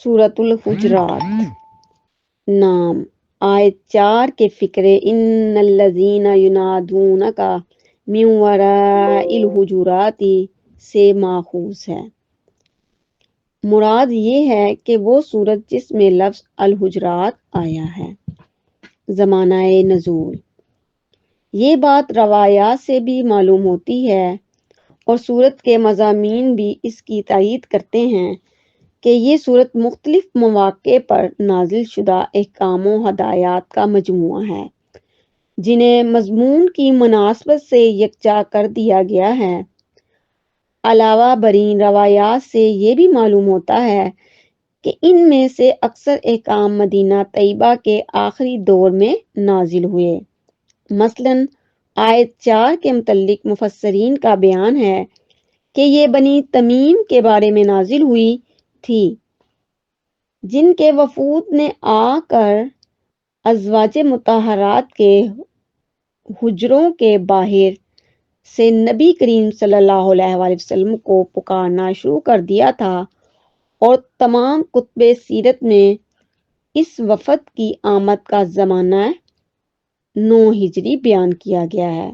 سورۃ الحجرات۔ نام آیت 4 کے فقرے ان الذین ینادونک من وراء الحجرات سے ماخوذ ہے۔ مراد یہ ہے کہ وہ سورت جس میں لفظ الحجرات آیا ہے۔ زمانہ نزول، یہ بات روایات سے بھی معلوم ہوتی ہے اور سورت کے مضامین بھی اس کی تائید کرتے ہیں کہ یہ سورت مختلف مواقع پر نازل شدہ احکام و ہدایات کا مجموعہ ہے جنہیں مضمون کی مناسبت سے یکجا کر دیا گیا ہے۔ علاوہ برین روایات سے یہ بھی معلوم ہوتا ہے کہ ان میں سے اکثر احکام مدینہ طیبہ کے آخری دور میں نازل ہوئے۔ مثلاً آیت 4 کے متعلق مفسرین کا بیان ہے کہ یہ بنی تمیم کے بارے میں نازل ہوئی تھی جن کے وفود نے آ کر ازواج مطہرات کے حجروں کے باہر سے نبی کریم صلی اللہ علیہ وآلہ وسلم کو پکارنا شروع کر دیا تھا، اور تمام کتب سیرت میں اس وفد کی آمد کا زمانہ 9 ہجری بیان کیا گیا ہے۔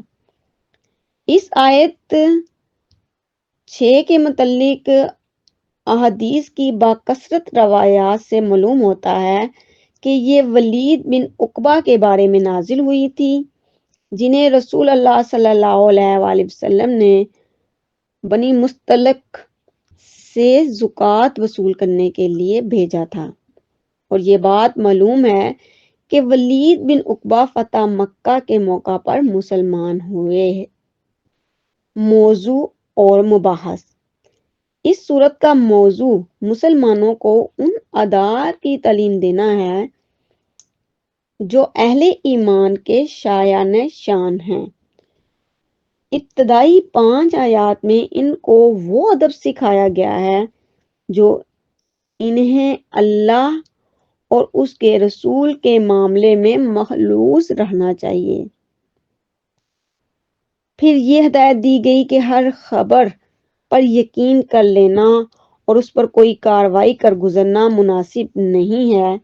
اس آیت 6 کے متعلق احادیث کی باکثرت روایات سے معلوم ہوتا ہے کہ یہ ولید بن عقبہ کے بارے میں نازل ہوئی تھی جنہیں رسول اللہ صلی اللہ علیہ وآلہ وسلم نے بنی مستلق سے زکوٰۃ وصول کرنے کے لیے بھیجا تھا، اور یہ بات معلوم ہے کہ ولید بن عقبہ فتح مکہ کے موقع پر مسلمان ہوئے۔ موضوع اور مباحث: اس سورت کا موضوع مسلمانوں کو ان اعدار کی تعلیم دینا ہے جو اہل ایمان کے شایان شان ہیں۔ ابتدائی 5 آیات میں ان کو وہ ادب سکھایا گیا ہے جو انہیں اللہ اور اس کے رسول کے معاملے میں مخلوص رہنا چاہیے۔ پھر یہ ہدایت دی گئی کہ ہر خبر پر یقین کر لینا اور اس پر کوئی کارروائی کر گزرنا مناسب نہیں ہے۔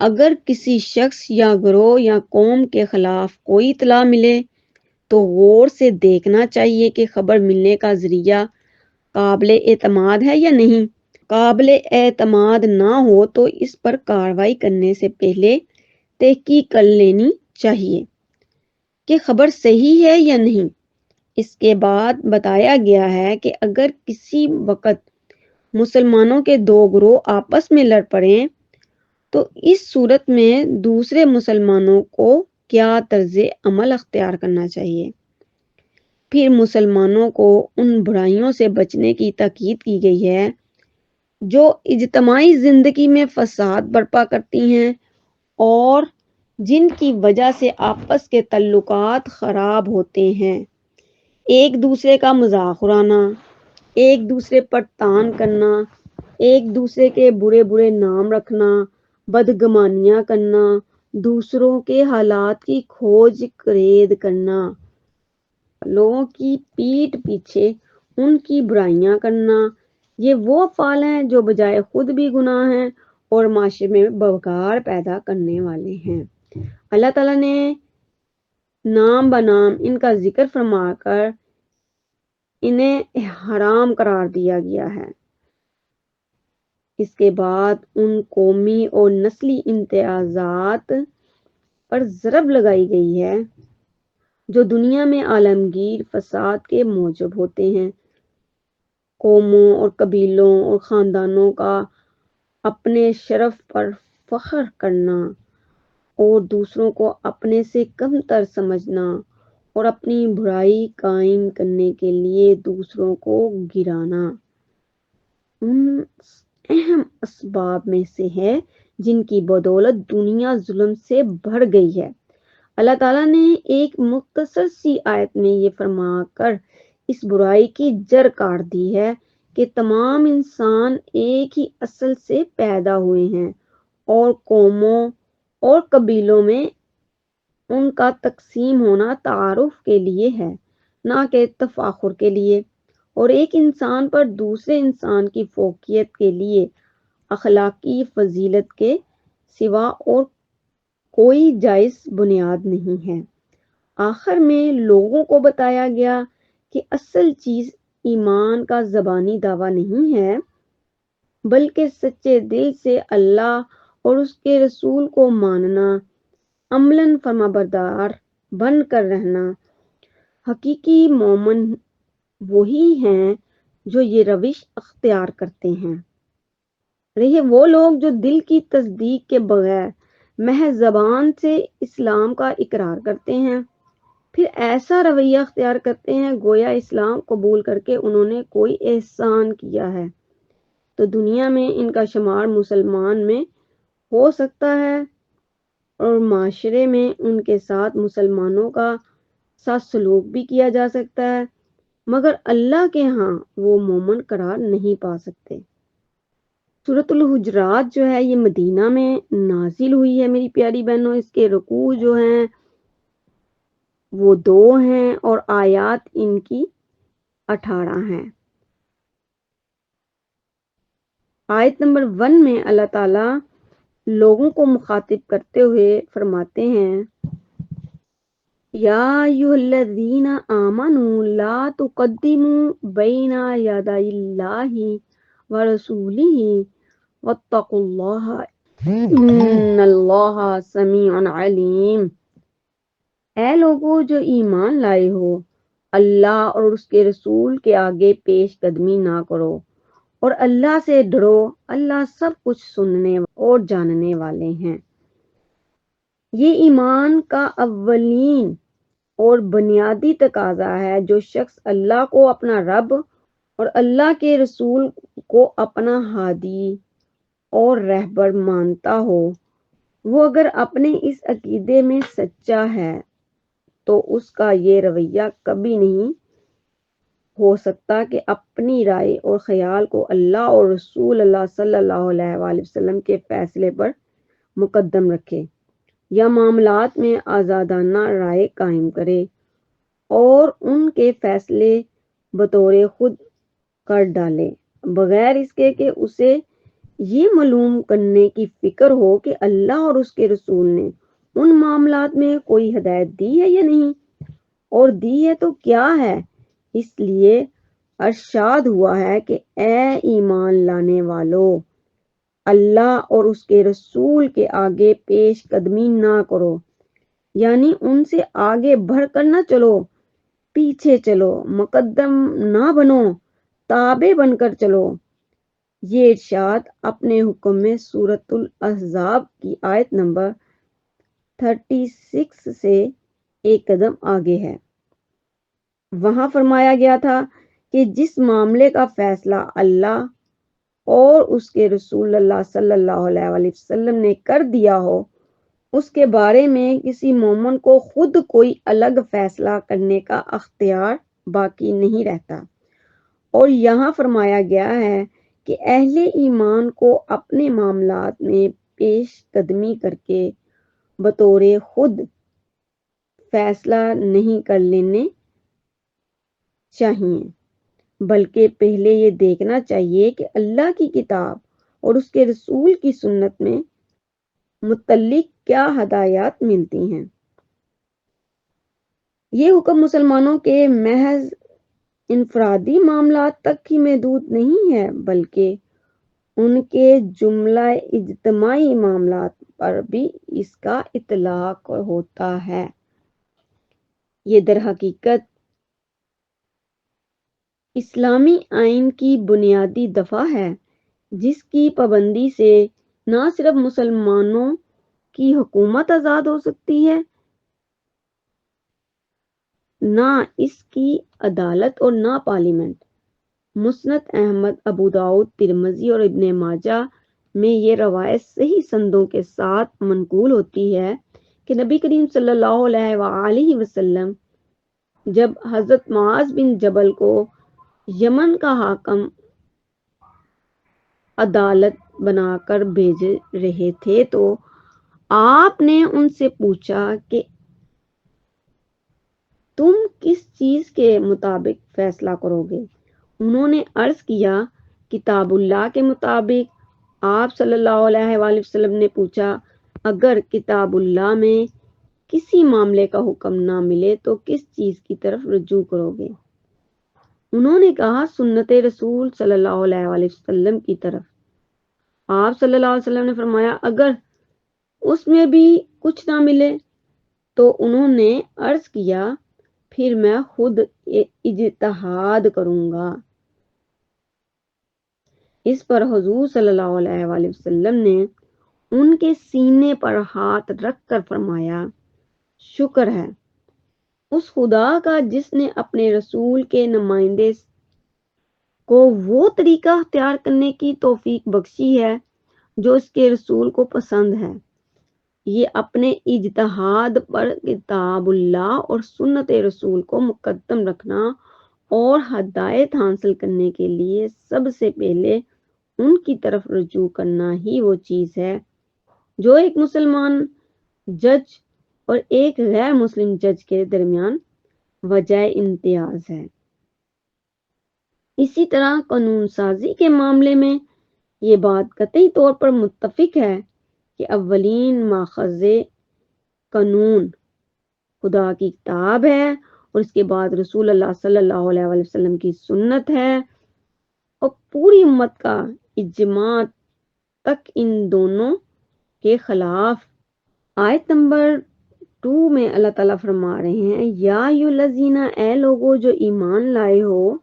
اگر کسی شخص یا گروہ یا قوم کے خلاف کوئی اطلاع ملے تو غور سے دیکھنا چاہیے کہ خبر ملنے کا ذریعہ قابل اعتماد ہے یا نہیں۔ قابل اعتماد نہ ہو تو اس پر کارروائی کرنے سے پہلے تحقیق کر لینی چاہیے کہ خبر صحیح ہے یا نہیں۔ اس کے بعد بتایا گیا ہے کہ اگر کسی وقت مسلمانوں کے 2 گروہ آپس میں لڑ پڑیں تو اس صورت میں دوسرے مسلمانوں کو کیا طرز عمل اختیار کرنا چاہیے۔ پھر مسلمانوں کو ان برائیوں سے بچنے کی تاکید کی گئی ہے جو اجتماعی زندگی میں فساد برپا کرتی ہیں اور جن کی وجہ سے آپس کے تعلقات خراب ہوتے ہیں۔ ایک دوسرے کا مذاق اڑانا، ایک دوسرے پر طعن کرنا، ایک دوسرے کے برے برے نام رکھنا، بدگمانیاں کرنا، دوسروں کے حالات کی کھوج کرید کرنا، لوگوں کی پیٹھ پیچھے ان کی برائیاں کرنا، یہ وہ افعال ہیں جو بجائے خود بھی گناہ ہیں اور معاشرے میں بگاڑ پیدا کرنے والے ہیں۔ اللہ تعالیٰ نے نام بنام ان کا ذکر فرما کر انہیں حرام قرار دیا گیا ہے۔ اس کے بعد ان قومی اور نسلی امتیازات پر ضرب لگائی گئی ہے جو دنیا میں عالمگیر فساد کے موجب ہوتے ہیں۔ قوموں اور قبیلوں اور خاندانوں کا اپنے شرف پر فخر کرنا اور دوسروں کو اپنے سے کم تر سمجھنا اور اپنی برائی قائم کرنے کے لیے دوسروں کو گرانا ان اہم اسباب میں سے ہے جن کی بدولت دنیا ظلم سے بھر گئی ہے۔ اللہ تعالیٰ نے ایک مختصر سی آیت میں یہ فرما کر اس برائی کی جڑ کاٹ دی ہے کہ تمام انسان ایک ہی اصل سے پیدا ہوئے ہیں اور قوموں اور قبیلوں میں ان کا تقسیم ہونا تعارف کے لیے ہے، نہ کہ تفاخر کے لیے، اور ایک انسان پر دوسرے انسان کی فوقیت کے لیے اخلاقی فضیلت کے سوا اور کوئی جائز بنیاد نہیں ہے۔ آخر میں لوگوں کو بتایا گیا کہ اصل چیز ایمان کا زبانی دعویٰ نہیں ہے، بلکہ سچے دل سے اللہ اور اس کے رسول کو ماننا، عملاً فرمانبردار بن کر رہنا۔ حقیقی مومن وہی ہیں جو یہ روش اختیار کرتے ہیں۔ رہے وہ لوگ جو دل کی تصدیق کے بغیر محض زبان سے اسلام کا اقرار کرتے ہیں، پھر ایسا رویہ اختیار کرتے ہیں گویا اسلام قبول کر کے انہوں نے کوئی احسان کیا ہے، تو دنیا میں ان کا شمار مسلمان میں ہو سکتا ہے اور معاشرے میں ان کے ساتھ مسلمانوں کا ساتھ سلوک بھی کیا جا سکتا ہے، مگر اللہ کے ہاں وہ مومن قرار نہیں پا سکتے۔ سورۃ الحجرات جو ہے یہ مدینہ میں نازل ہوئی ہے میری پیاری بہنوں۔ اس کے رکوع جو ہیں وہ 2 ہیں اور آیات ان کی 18 ہیں۔ آیت نمبر 1 میں اللہ تعالیٰ لوگوں کو مخاطب کرتے ہوئے فرماتے ہیں، یا ایھا الذین آمنوا لا تقدموا بین یدی اللہ ورسولہ واتقوا اللہ ان اللہ سمیع علیم۔ اے لوگو جو ایمان لائے ہو، اللہ اور اس کے رسول کے آگے پیش قدمی نہ کرو اور اللہ سے ڈرو، اللہ سب کچھ سننے اور جاننے والے ہیں۔ یہ ایمان کا اولین اور بنیادی تقاضا ہے۔ جو شخص اللہ کو اپنا رب اور اللہ کے رسول کو اپنا ہادی اور رہبر مانتا ہو، وہ اگر اپنے اس عقیدے میں سچا ہے تو اس کا یہ رویہ کبھی نہیں ہو سکتا کہ اپنی رائے اور خیال کو اللہ اور رسول اللہ صلی اللہ علیہ وآلہ وسلم کے فیصلے پر مقدم رکھے یا معاملات میں آزادانہ رائے قائم کرے اور ان کے فیصلے بطور خود کر ڈالے، بغیر اس کے کہ اسے یہ معلوم کرنے کی فکر ہو کہ اللہ اور اس کے رسول نے ان معاملات میں کوئی ہدایت دی ہے یا نہیں، اور دی ہے تو کیا ہے۔ اس لیے ارشاد ہوا ہے کہ اے ایمان لانے والو، اللہ اور اس کے رسول کے آگے پیش قدمی نہ کرو، یعنی ان سے آگے بڑھ کر نہ چلو، پیچھے چلو، مقدم نہ بنو، تابع بن کر چلو۔ یہ ارشاد اپنے حکم میں سورۃ الاحزاب کی آیت نمبر 36 سے ایک قدم آگے ہے۔ وہاں فرمایا گیا تھا کہ جس معاملے کا فیصلہ اللہ اور اس کے رسول اللہ صلی اللہ علیہ وآلہ وسلم نے کر دیا ہو، اس کے بارے میں کسی مومن کو خود کوئی الگ فیصلہ کرنے کا اختیار باقی نہیں رہتا۔ اور یہاں فرمایا گیا ہے کہ اہل ایمان کو اپنے معاملات میں پیش قدمی کر کے بطور خود فیصلہ نہیں کر لینے چاہیے، بلکہ پہلے یہ دیکھنا چاہیے کہ اللہ کی کتاب اور اس کے رسول کی سنت میں متعلق کیا ہدایات ملتی ہیں۔ یہ حکم مسلمانوں کے محض انفرادی معاملات تک ہی محدود نہیں ہے، بلکہ ان کے جملہ اجتماعی معاملات پر بھی اس کا اطلاق ہوتا ہے۔ یہ در حقیقت اسلامی آئین کی بنیادی دفعہ ہے، جس کی پابندی سے نہ صرف مسلمانوں کی حکومت آزاد ہو سکتی ہے، نہ اس کی عدالت اور نہ پارلیمنٹ۔ مسند احمد، ابو داؤد، ترمذی اور ابن ماجہ میں یہ روایت صحیح سندوں کے ساتھ منقول ہوتی ہے کہ نبی کریم صلی اللہ علیہ وآلہ وسلم جب حضرت معاذ بن جبل کو یمن کا حاکم عدالت بنا کر بھیج رہے تھے تو آپ نے ان سے پوچھا کہ تم کس چیز کے مطابق فیصلہ کرو گے؟ انہوں نے عرض کیا، کتاب اللہ کے مطابق۔ آپ صلی اللہ علیہ وآلہ وسلم نے پوچھا، اگر کتاب اللہ میں کسی معاملے کا حکم نہ ملے تو کس چیز کی طرف رجوع کرو گے؟ انہوں نے کہا، سنت رسول صلی اللہ علیہ وآلہ وسلم کی طرف۔ آپ صلی اللہ علیہ وسلم نے فرمایا، اگر اس میں بھی کچھ نہ ملے تو انہوں نے عرض کیا، پھر میں خود اجتہاد کروں گا۔ اس پر حضور صلی اللہ علیہ وآلہ وسلم نے ان کے سینے پر ہاتھ رکھ کر فرمایا، شکر ہے اس خدا کا جس نے اپنے رسول کے نمائندے کو وہ طریقہ اختیار کرنے کی توفیق بخشی ہے جو اس کے رسول کو پسند ہے۔ یہ اپنے اجتہاد پر کتاب اللہ اور سنت رسول کو مقدم رکھنا اور ہدایت حاصل کرنے کے لیے سب سے پہلے ان کی طرف رجوع کرنا ہی وہ چیز ہے جو ایک مسلمان جج اور ایک غیر مسلم جج کے درمیان وجہ امتیاز ہے۔ اسی طرح قانون سازی کے معاملے میں یہ بات قطعی طور پر متفق ہے کہ اولین ماخذ قانون خدا کی کتاب ہے اور اس کے بعد رسول اللہ صلی اللہ علیہ وسلم کی سنت ہے، اور پوری امت کا اجماع تک ان دونوں کے خلاف۔ آیت نمبر 2 میں اللہ تعالیٰ فرما رہے ہیں، یا ایھا الذین، اے لوگو جو ایمان لائے ہو،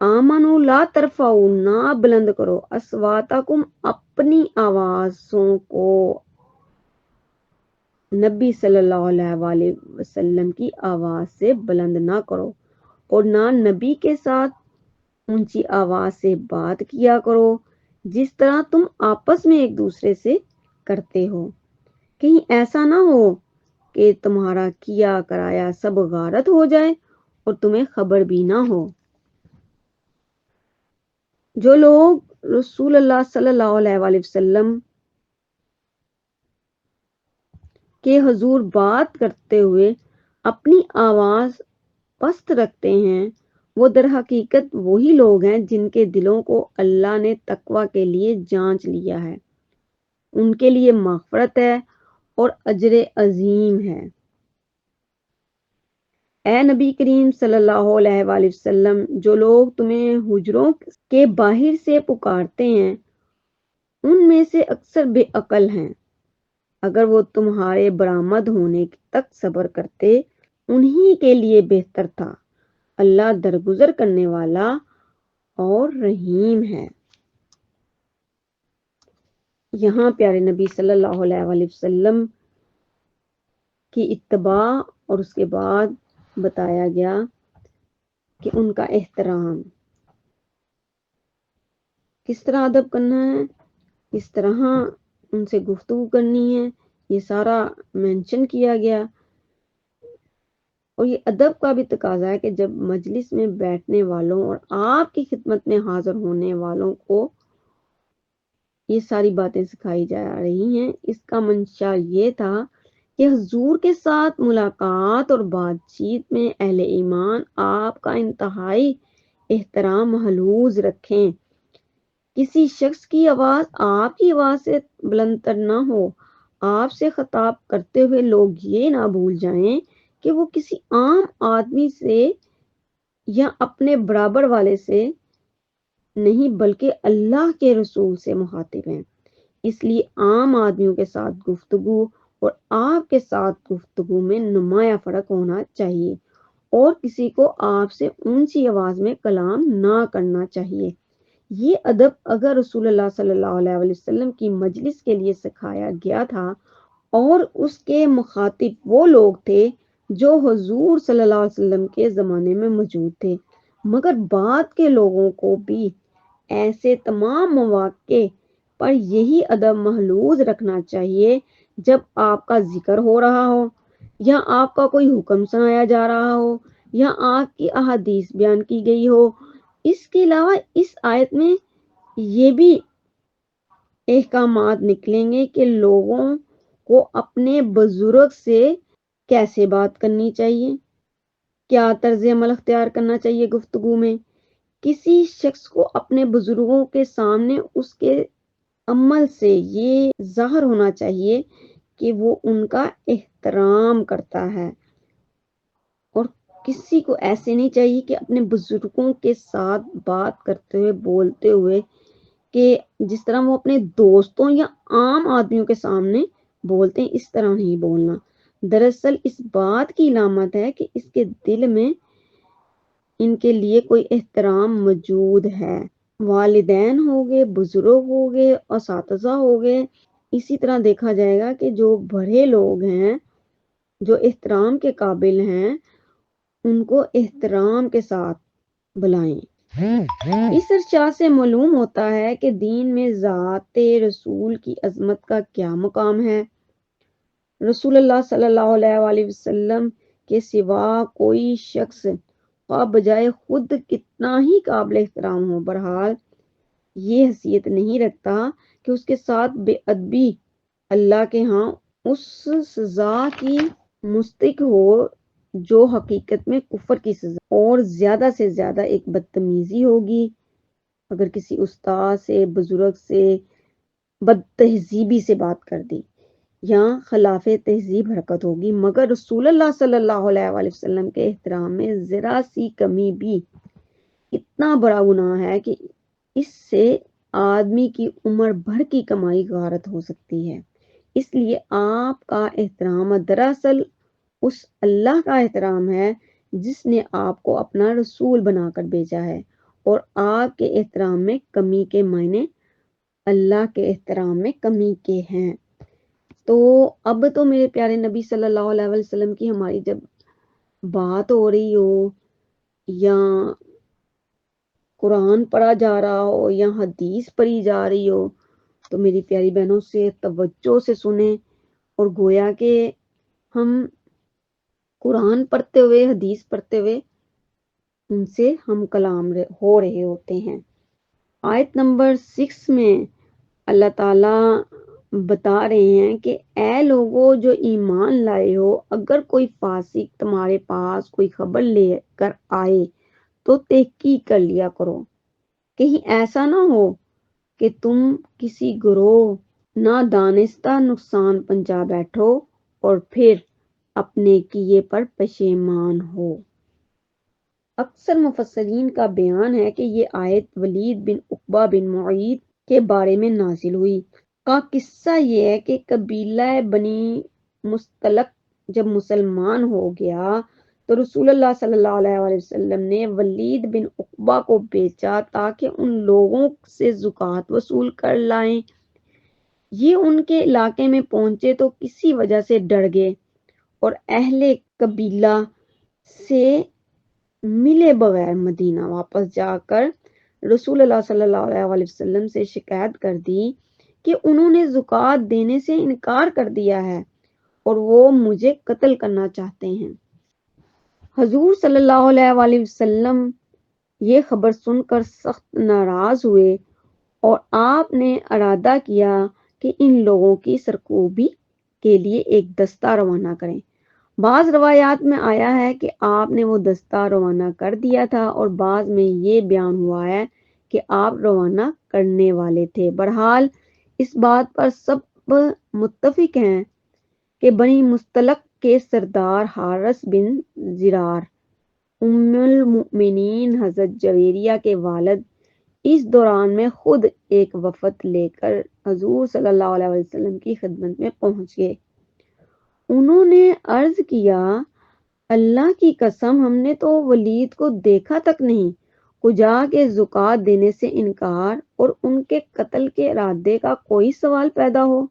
آمنو لا ترفعوا، نہ بلند کرو، اصواتکم، اپنی آوازوں کو، نبی صلی اللہ علیہ وآلہ وسلم کی آواز سے بلند نہ کرو، اور نہ نبی کے ساتھ اونچی آواز سے بات کیا کرو جس طرح تم آپس میں ایک دوسرے سے کرتے ہو، کہیں ایسا نہ ہو کہ تمہارا کیا کرایا سب غارت ہو جائے اور تمہیں خبر بھی نہ ہو۔ جو لوگ رسول اللہ صلی اللہ علیہ وآلہ وسلم کے حضور بات کرتے ہوئے اپنی آواز پست رکھتے ہیں، وہ در حقیقت وہی لوگ ہیں جن کے دلوں کو اللہ نے تقوی کے لیے جانچ لیا ہے۔ ان کے لیے مغفرت ہے اور اجر عظیم ہے۔ اے نبی کریم صلی اللہ علیہ وآلہ وسلم، جو لوگ تمہیں حجروں کے باہر سے پکارتے ہیں ان میں سے اکثر بے عقل ہیں۔ اگر وہ تمہارے برآمد ہونے تک صبر کرتے انہی کے لیے بہتر تھا، اللہ درگزر کرنے والا اور رحیم ہے۔ یہاں پیارے نبی صلی اللہ علیہ وآلہ وسلم کی اتباع اور اس کے بعد بتایا گیا کہ ان کا احترام کس طرح ادب کرنا ہے، کس طرح ان سے گفتگو کرنی ہے، یہ سارا مینشن کیا گیا۔ اور یہ ادب کا بھی تقاضا ہے کہ جب مجلس میں بیٹھنے والوں اور آپ کی خدمت میں حاضر ہونے والوں کو یہ ساری باتیں سکھائی جا رہی ہیں، اس کا منشا یہ تھا کہ حضور کے ساتھ ملاقات اور بات چیت میں اہل ایمان آپ کا انتہائی احترام ملحوظ رکھیں۔ کسی شخص کی آواز آپ کی آواز سے بلند تر نہ ہو۔ آپ سے خطاب کرتے ہوئے لوگ یہ نہ بھول جائیں کہ وہ کسی عام آدمی سے یا اپنے برابر والے سے نہیں بلکہ اللہ کے رسول سے مخاطب ہیں۔ اس لیے عام آدمیوں کے ساتھ گفتگو اور آپ کے ساتھ گفتگو میں نمایاں فرق ہونا چاہیے، اور کسی کو آپ سے اونچی آواز میں کلام نہ کرنا چاہیے۔ یہ ادب اگر رسول اللہ صلی اللہ علیہ وسلم کی مجلس کے لیے سکھایا گیا تھا اور اس کے مخاطب وہ لوگ تھے جو حضور صلی اللہ علیہ وسلم کے زمانے میں موجود تھے، مگر بعد کے لوگوں کو بھی ایسے تمام مواقع پر یہی ادب محفوظ رکھنا چاہیے۔ جب آپ کا ذکر ہو رہا ہو یا آپ کا کوئی حکم سنایا جا رہا ہو یا آپ کی احادیث بیان کی گئی ہو۔ اس کے علاوہ اس آیت میں یہ بھی احکامات نکلیں گے کہ لوگوں کو اپنے بزرگ سے کیسے بات کرنی چاہیے، کیا طرز عمل اختیار کرنا چاہیے گفتگو میں، کسی شخص کو اپنے بزرگوں کے سامنے اس کے عمل سے یہ ظاہر ہونا چاہیے کہ وہ ان کا احترام کرتا ہے، اور کسی کو ایسے نہیں چاہیے کہ اپنے بزرگوں کے ساتھ بات کرتے ہوئے، بولتے ہوئے، کہ جس طرح وہ اپنے دوستوں یا عام آدمیوں کے سامنے بولتے ہیں اس طرح نہیں بولنا۔ دراصل اس بات کی علامت ہے کہ اس کے دل میں ان کے لیے کوئی احترام موجود ہے۔ والدین ہو گئے، بزرگ ہو گئے، اساتذہ ہو گئے، اسی طرح دیکھا جائے گا کہ جو بڑے لوگ ہیں، جو احترام کے قابل ہیں، ان کو احترام کے ساتھ بلائیں۔ اس ارشاد سے معلوم ہوتا ہے کہ دین میں ذات رسول کی عظمت کا کیا مقام ہے۔ رسول اللہ صلی اللہ علیہ وآلہ وسلم کے سوا کوئی شخص خواہ بجائے خود کتنا ہی قابل احترام ہو، بہرحال یہ حیثیت نہیں رکھتا کہ اس کے ساتھ بے ادبی اللہ کے ہاں اس سزا کی مستحق ہو جو حقیقت میں کفر کی سزا، اور زیادہ سے زیادہ ایک بدتمیزی ہوگی اگر کسی استاد سے، بزرگ سے بد تہذیبی سے بات کر دی یا خلاف تہذیب حرکت ہوگی، مگر رسول اللہ صلی اللہ علیہ وآلہ وسلم کے احترام میں ذرا سی کمی بھی اتنا بڑا گناہ ہے کہ اس سے آدمی کی عمر بھر کی کمائی غارت ہو سکتی ہے۔ اس لیے آپ کا احترام دراصل اس اللہ کا احترام ہے جس نے آپ کو اپنا رسول بنا کر بھیجا ہے، اور آپ کے احترام میں کمی کے معنی اللہ کے احترام میں کمی کے ہیں۔ تو اب تو میرے پیارے نبی صلی اللہ علیہ وسلم کی ہماری جب بات ہو رہی ہو، یا قرآن پڑھا جا رہا ہو، یا حدیث پڑھی جا رہی ہو، تو میری پیاری بہنوں سے توجہ سے سنیں، اور گویا کہ ہم قرآن پڑھتے ہوئے، حدیث پڑھتے ہوئے ان سے ہم کلام ہو رہے ہوتے ہیں۔ آیت نمبر 6 میں اللہ تعالی بتا رہے ہیں کہ اے لوگو جو ایمان لائے ہو، اگر کوئی فاسق تمہارے پاس کوئی خبر لے کر آئے تو تحقیق کر لیا کرو، کہیں ایسا نہ ہو کہ تم کسی گروہ نادانستہ نقصان پہنچا بیٹھو اور پھر اپنے کیے پر پشیمان ہو۔ اکثر مفسرین کا بیان ہے کہ یہ آیت ولید بن عقبہ بن معیط کے بارے میں نازل ہوئی۔ کا قصہ یہ ہے کہ قبیلہ بنی مستلق جب مسلمان ہو گیا تو رسول اللہ صلی اللہ علیہ وآلہ وسلم نے ولید بن عقبہ کو بھیجا تاکہ ان لوگوں سے زکوٰۃ وصول کر لائیں۔ یہ ان کے علاقے میں پہنچے تو کسی وجہ سے ڈر گئے اور اہل قبیلہ سے ملے بغیر مدینہ واپس جا کر رسول اللہ صلی اللہ علیہ وآلہ وسلم سے شکایت کر دی کہ انہوں نے زکوٰۃ دینے سے انکار کر دیا ہے اور وہ مجھے قتل کرنا چاہتے ہیں۔ حضور صلی اللہ علیہ وآلہ وسلم یہ خبر سن کر سخت ناراض ہوئے اور آپ نے ارادہ کیا کہ ان لوگوں کی سرکوبی کے لیے ایک دستہ روانہ کریں۔ بعض روایات میں آیا ہے کہ آپ نے وہ دستہ روانہ کر دیا تھا، اور بعض میں یہ بیان ہوا ہے کہ آپ روانہ کرنے والے تھے۔ بہرحال اس بات پر سب متفق ہیں کہ بنی مستلق کے سردار حارث بن زرار ام المؤمنین حضرت جویریہ کے والد اس دوران میں خود ایک وفد لے کر حضور صلی اللہ علیہ وسلم کی خدمت میں پہنچ گئے۔ انہوں نے عرض کیا، اللہ کی قسم ہم نے تو ولید کو دیکھا تک نہیں، کجا کے زکوٰۃ دینے سے انکار اور ان کے قتل کے ارادے کا کوئی سوال پیدا ہو۔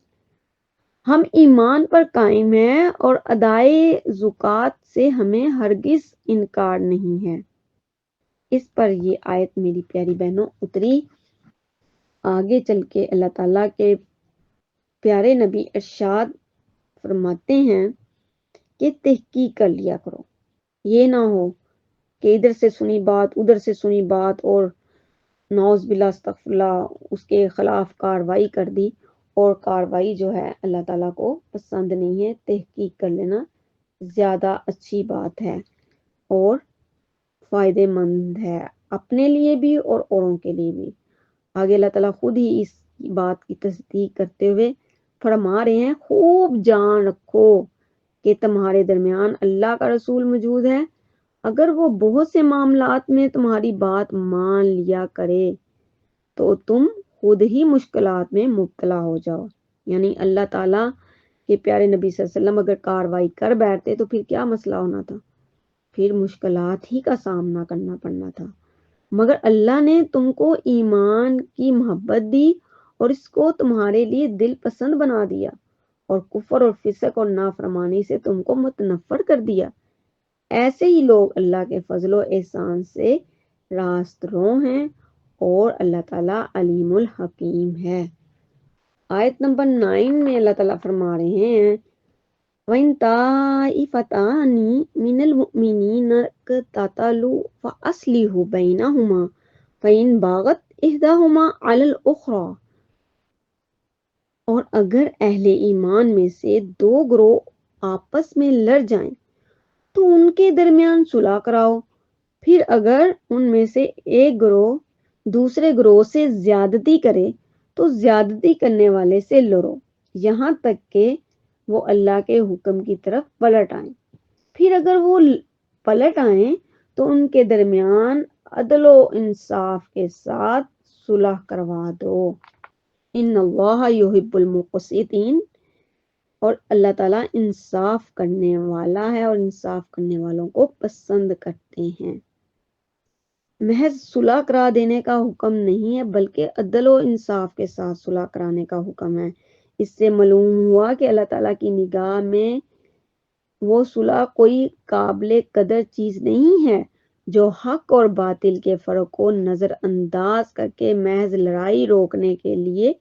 ہم ایمان پر قائم ہیں اور ادائے زکوٰۃ سے ہمیں ہرگز انکار نہیں ہے۔ اس پر یہ آیت میری پیاری بہنوں اتری۔ آگے چل کے اللہ تعالیٰ کے پیارے نبی ارشاد فرماتے ہیں کہ تحقیق کر لیا کرو، یہ نہ ہو کہ ادھر سے سنی بات، ادھر سے سنی بات، اور نعوذ باللہ استغفر اللہ اس کے خلاف کاروائی کر دی، اور کاروائی جو ہے اللہ تعالیٰ کو پسند نہیں ہے۔ تحقیق کر لینا زیادہ اچھی بات ہے اور فائدے مند ہے اپنے لیے بھی اور اوروں کے لیے بھی۔ آگے اللہ تعالیٰ خود ہی اس بات کی تصدیق کرتے ہوئے فرما رہے ہیں، خوب جان رکھو کہ تمہارے درمیان اللہ کا رسول موجود ہے، اگر وہ بہت سے معاملات میں تمہاری بات مان لیا کرے تو تم خود ہی مشکلات میں مبتلا ہو جاؤ۔ یعنی اللہ تعالیٰ کے پیارے نبی صلی اللہ علیہ وسلم اگر کاروائی کر بیٹھتے تو پھر کیا مسئلہ ہونا تھا، پھر مشکلات ہی کا سامنا کرنا پڑنا تھا، مگر اللہ نے تم کو ایمان کی محبت دی اور اس کو تمہارے لیے دل پسند بنا دیا اور کفر اور فسق اور نافرمانی سے تم کو متنفر کر دیا۔ ایسے ہی لوگ اللہ کے فضل و احسان سے راست رو ہیں اور اللہ تعالیٰ علیم الحکیم ہے۔ آیت نمبر 9 میں اللہ تعالیٰ فرما رہے ہیں، وَإِن طَائِفَتَانِ مِنَ الْمُؤْمِنِينَ اقْتَتَلُوا فَأَصْلِحُوا بَيْنَهُمَا فَإِن بَغَتْ إِحْدَاهُمَا عَلَى الْأُخْرَى، اور اگر اہل ایمان میں سے دو گروہ آپس میں لڑ جائیں تو ان کے درمیان صلح کراؤ، پھر اگر ان میں سے ایک گروہ دوسرے گروہ سے زیادتی کرے تو زیادتی کرنے والے سے لڑو یہاں تک کہ وہ اللہ کے حکم کی طرف پلٹ آئیں۔ پھر اگر وہ پلٹ آئیں تو ان کے درمیان عدل و انصاف کے ساتھ صلح کروا دو، ان اللہ یحب المقسطین، اور اللہ تعالیٰ انصاف کرنے والا ہے اور انصاف کرنے والوں کو پسند کرتے ہیں۔ محض صلح کرا دینے کا حکم نہیں ہے بلکہ عدل و انصاف کے ساتھ صلح کرانے کا حکم ہے۔ اس سے معلوم ہوا کہ اللہ تعالیٰ کی نگاہ میں وہ صلح کوئی قابل قدر چیز نہیں ہے جو حق اور باطل کے فرق کو نظر انداز کر کے محض لڑائی روکنے کے لیے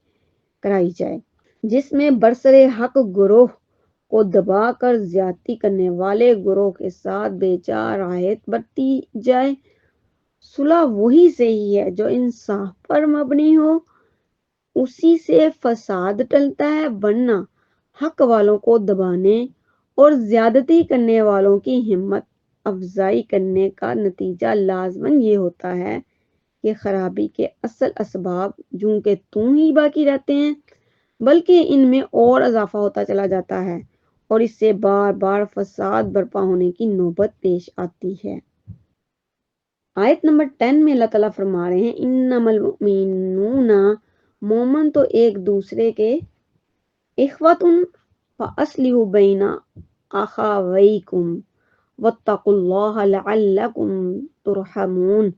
کرائی جائے، جس میں برسر حق گروہ کو دبا کر زیادتی کرنے والے گروہ کے ساتھ بے جا راحت برتی جائے۔ صلح وہی صحیح ہے جو انصاف پر مبنی ہو، اسی سے فساد ٹلتا ہے، ورنہ حق والوں کو دبانے اور زیادتی کرنے والوں کی ہمت افزائی کرنے کا نتیجہ لازماً یہ ہوتا ہے کہ خرابی کے اصل اسباب جوں کہ توں ہی باقی رہتے ہیں بلکہ ان میں اور اضافہ ہوتا چلا جاتا ہے اور اس سے بار بار فساد برپا ہونے کی نوبت پیش آتی ہے۔ آیت نمبر 10 میں اللہ تعالیٰ فرما رہے ہیں، انما المؤمنون، مومن تو ایک دوسرے کے اخوتن فاصلحوا بین اخویکم واتقوا اللہ لعلکم ترحمون،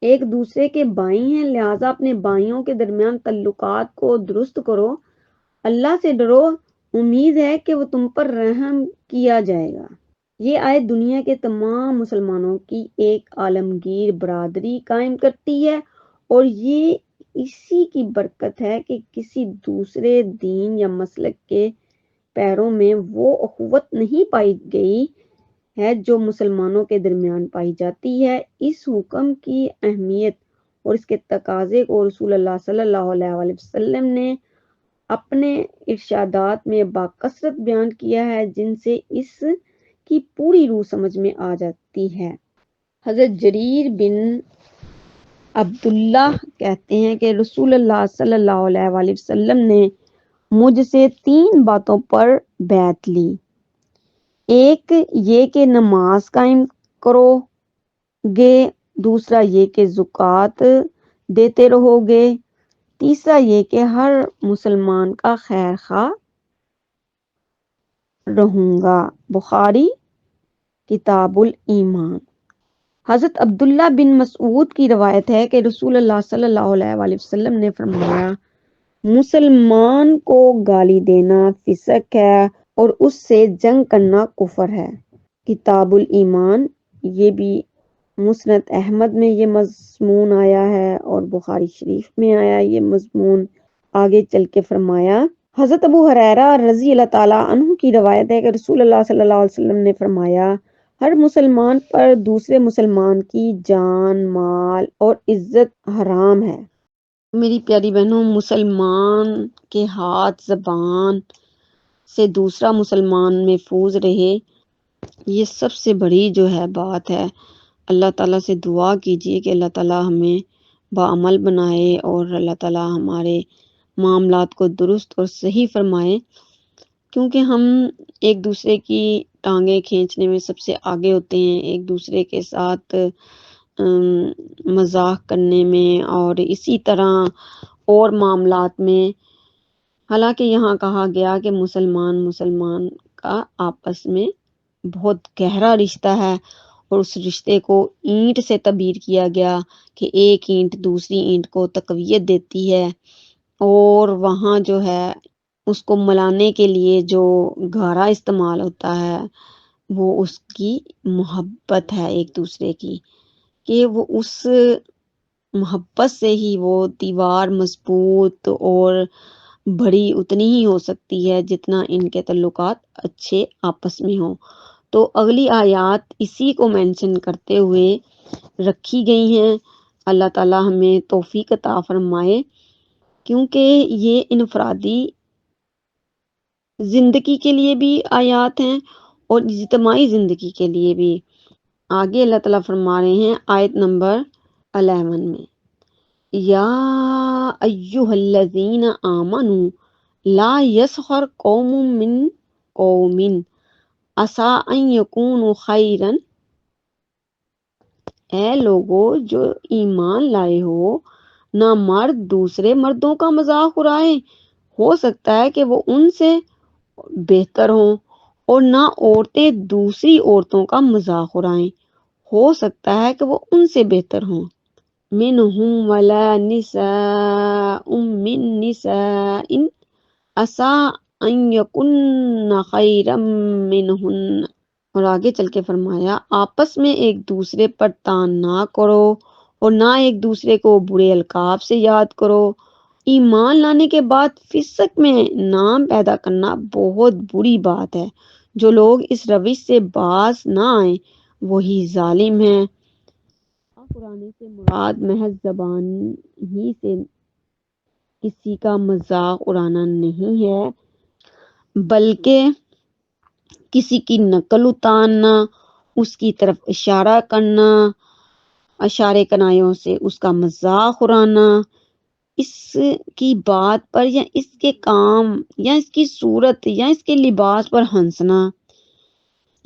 ایک دوسرے کے بھائی ہیں لہٰذا اپنے بھائیوں کے درمیان تعلقات کو درست کرو، اللہ سے ڈرو، امید ہے کہ وہ تم پر رحم کیا جائے گا۔ یہ آیت دنیا کے تمام مسلمانوں کی ایک عالمگیر برادری قائم کرتی ہے اور یہ اسی کی برکت ہے کہ کسی دوسرے دین یا مسلک کے پیروں میں وہ اخوت نہیں پائی گئی ہے جو مسلمانوں کے درمیان پائی جاتی ہے۔ اس حکم کی اہمیت اور اس کے تقاضے کو رسول اللہ صلی اللہ علیہ وآلہ وسلم نے اپنے ارشادات میں باکثرت بیان کیا ہے، جن سے اس کی پوری روح سمجھ میں آ جاتی ہے۔ حضرت جریر بن عبداللہ کہتے ہیں کہ رسول اللہ صلی اللہ علیہ وآلہ وسلم نے مجھ سے 3 باتوں پر بیعت لی، ایک یہ کہ نماز قائم کرو گے، دوسرا یہ کہ زکوٰۃ دیتے رہو گے، تیسرا یہ کہ ہر مسلمان کا خیر خواہ رہوں گا۔ بخاری کتاب الایمان۔ حضرت عبداللہ بن مسعود کی روایت ہے کہ رسول اللہ صلی اللہ علیہ وآلہ وسلم نے فرمایا، مسلمان کو گالی دینا فسق ہے اور اس سے جنگ کرنا کفر ہے۔ کتاب الایمان، یہ بھی مسند احمد میں یہ مضمون آیا ہے اور بخاری شریف میں آیا یہ مضمون۔ آگے چل کے فرمایا، حضرت ابو ہریرہ رضی اللہ تعالیٰ عنہ کی روایت ہے کہ رسول اللہ صلی اللہ علیہ وسلم نے فرمایا، ہر مسلمان پر دوسرے مسلمان کی جان، مال اور عزت حرام ہے۔ میری پیاری بہنوں، مسلمان کے ہاتھ زبان سے دوسرا مسلمان محفوظ رہے، یہ سب سے بڑی جو ہے بات ہے۔ اللہ تعالیٰ سے دعا کیجیے کہ اللہ تعالیٰ ہمیں باعمل بنائے اور اللہ تعالیٰ ہمارے معاملات کو درست اور صحیح فرمائے، کیونکہ ہم ایک دوسرے کی ٹانگیں کھینچنے میں سب سے آگے ہوتے ہیں، ایک دوسرے کے ساتھ مذاق کرنے میں اور اسی طرح اور معاملات میں۔ حالانکہ یہاں کہا گیا کہ مسلمان کا آپس میں بہت گہرا رشتہ ہے، اور اس رشتے کو اینٹ سے تعبیر کیا گیا کہ ایک اینٹ دوسری اینٹ کو تقویت دیتی ہے، اور وہاں جو ہے اس کو ملانے کے لیے جو گھارا استعمال ہوتا ہے وہ اس کی محبت ہے ایک دوسرے کی، کہ وہ اس محبت سے ہی وہ دیوار مضبوط اور بڑی اتنی ہی ہو سکتی ہے جتنا ان کے تعلقات اچھے آپس میں ہوں۔ تو اگلی آیات اسی کو مینشن کرتے ہوئے رکھی گئی ہیں۔ اللہ تعالیٰ ہمیں توفیق عطا فرمائے، کیونکہ یہ انفرادی زندگی کے لیے بھی آیات ہیں اور اجتماعی زندگی کے لیے بھی۔ آگے اللہ تعالیٰ فرما رہے ہیں آیت نمبر 11 میں، یا ایہا الذین آمنوا لا یسخر قوم من قوم عسیٰ ان یکونوا خیرا، اے لوگو جو ایمان لائے ہو، نہ مرد دوسرے مردوں کا مذاق اڑائے، ہو سکتا ہے کہ وہ ان سے بہتر ہوں، اور نہ عورتیں دوسری عورتوں کا مذاق اڑائیں، ہو سکتا ہے کہ وہ ان سے بہتر ہوں۔ منہم ولا نساء من نساء عسیٰ ان یکن خیرا منہن، اور آگے چل کے فرمایا آپس میں ایک دوسرے پر طعن نہ کرو اور نہ ایک دوسرے کو برے القاب سے یاد کرو۔ ایمان لانے کے بعد فسق میں نام پیدا کرنا بہت بری بات ہے۔ جو لوگ اس روش سے باز نہ آئیں وہی ظالم ہیں۔ قرآن سے مراد محض زبان ہی سے کسی کا مذاق اڑانا نہیں ہے، بلکہ کسی کی نقل اتارنا، اس کی طرف اشارہ کرنا، اشارے کنایوں سے اس کا مذاق اڑانا، اس کی بات پر یا اس کے کام یا اس کی صورت یا اس کے لباس پر ہنسنا،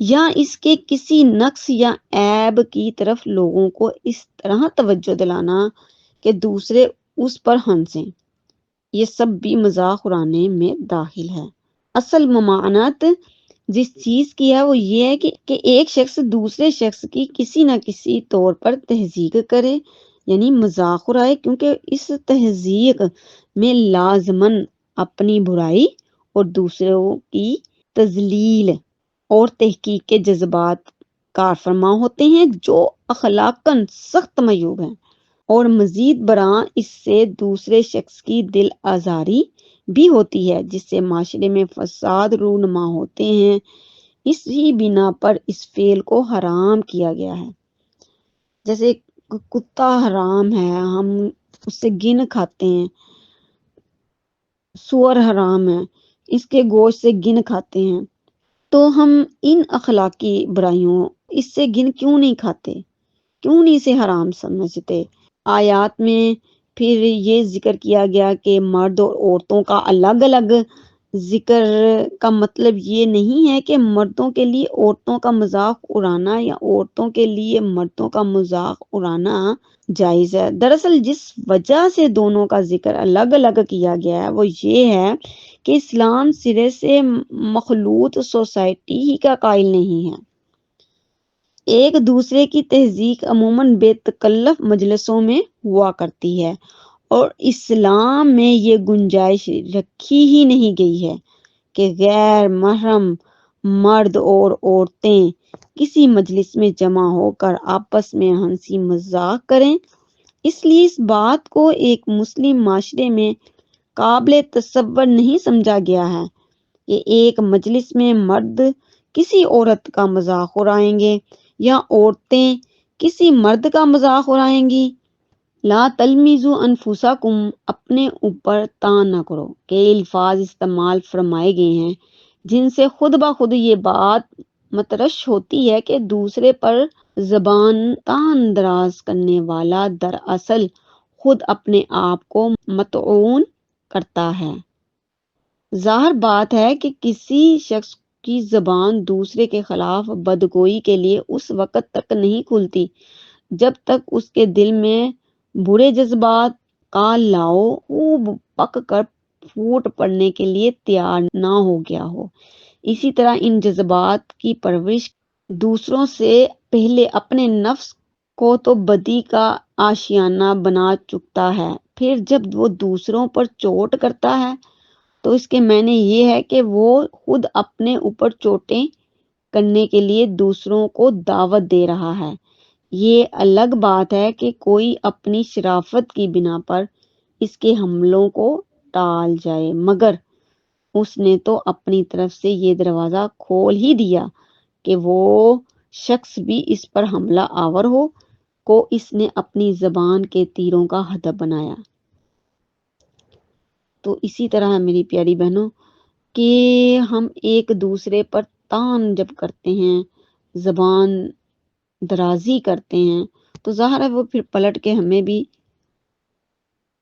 یا اس کے کسی نقص یا عیب کی طرف لوگوں کو اس طرح توجہ دلانا کہ دوسرے اس پر ہنسیں، یہ سب بھی مذاق اڑانے میں داخل ہے۔ اصل ممانعت جس چیز کی ہے وہ یہ ہے کہ ایک شخص دوسرے شخص کی کسی نہ کسی طور پر تہذیب کرے، یعنی مذاق اڑائے، کیونکہ اس تہذیب میں لازماً اپنی برائی اور دوسروں کی تذلیل اور تحقیق کے جذبات کار فرما ہوتے ہیں جو اخلاقاً سخت معیوب ہیں، اور مزید برآں اس سے دوسرے شخص کی دل آزاری بھی ہوتی ہے جس سے معاشرے میں فساد رونما ہوتے ہیں۔ اسی بنا پر اس فعل کو حرام کیا گیا ہے۔ جیسے کتا حرام ہے، ہم اس سے گن کھاتے ہیں، سور حرام ہے، اس کے گوشت سے گن کھاتے ہیں، تو ہم ان اخلاقی برائیوں اس سے گن کیوں نہیں کھاتے، کیوں نہیں اسے حرام سمجھتے؟ آیات میں پھر یہ ذکر کیا گیا کہ مرد اور عورتوں کا الگ الگ ذکر کا مطلب یہ نہیں ہے کہ مردوں کے لیے عورتوں کا مذاق اڑانا یا عورتوں کے لیے مردوں کا مذاق اڑانا جائز ہے۔ دراصل جس وجہ سے دونوں کا ذکر الگ الگ کیا گیا ہے وہ یہ ہے کہ اسلام سرے سے مخلوط سوسائٹی ہی کا قائل نہیں ہے۔ ایک دوسرے کی تہذیب عموماً بے تکلف مجلسوں میں ہوا کرتی ہے، اور اسلام میں یہ گنجائش رکھی ہی نہیں گئی ہے کہ غیر محرم مرد اور عورتیں کسی مجلس میں جمع ہو کر آپس میں ہنسی مذاق کریں۔ اس لیے اس بات کو ایک مسلم معاشرے میں قابل تصور نہیں سمجھا گیا ہے کہ ایک مجلس میں مرد کسی عورت کا مذاق اڑائیں گے یا عورتیں کسی مرد کا مذاق اڑائیں گی۔ لا تلمیزوا انفسکم، اپنے اوپر طعن نہ کرو، کہ الفاظ استعمال فرمائے گئے ہیں جن سے خود بخود یہ بات مترشح ہوتی ہے کہ دوسرے پر زبان تان دراز کرنے والا دراصل خود اپنے آپ کو مطعون کرتا ہے۔ ظاہر بات ہے کہ کسی شخص کی زبان دوسرے کے خلاف بدگوئی کے لیے اس وقت تک نہیں کھلتی جب تک اس کے دل میں برے جذبات کا لاؤ خوب پک کر پھوٹ پڑنے کے لیے تیار نہ ہو گیا ہو۔ اسی طرح ان جذبات کی پرورش دوسروں سے پہلے اپنے نفس کو تو بدی کا آشیانہ بنا چکتا ہے، پھر جب وہ دوسروں پر چوٹ کرتا ہے تو اس کے معنی یہ ہے کہ وہ خود اپنے اوپر چوٹیں کرنے کے لیے دوسروں کو دعوت دے رہا ہے۔ یہ الگ بات ہے کہ کوئی اپنی شرافت کی بنا پر اس کے حملوں کو ٹال جائے، مگر اس نے تو اپنی طرف سے یہ دروازہ کھول ہی دیا کہ وہ شخص بھی اس پر حملہ آور ہو کو اس نے اپنی زبان کے تیروں کا ہدف بنایا۔ تو اسی طرح میری پیاری بہنوں کہ ہم ایک دوسرے پر تان جب کرتے ہیں، زبان درازی کرتے ہیں، تو ظاہر ہے وہ پھر پلٹ کے ہمیں بھی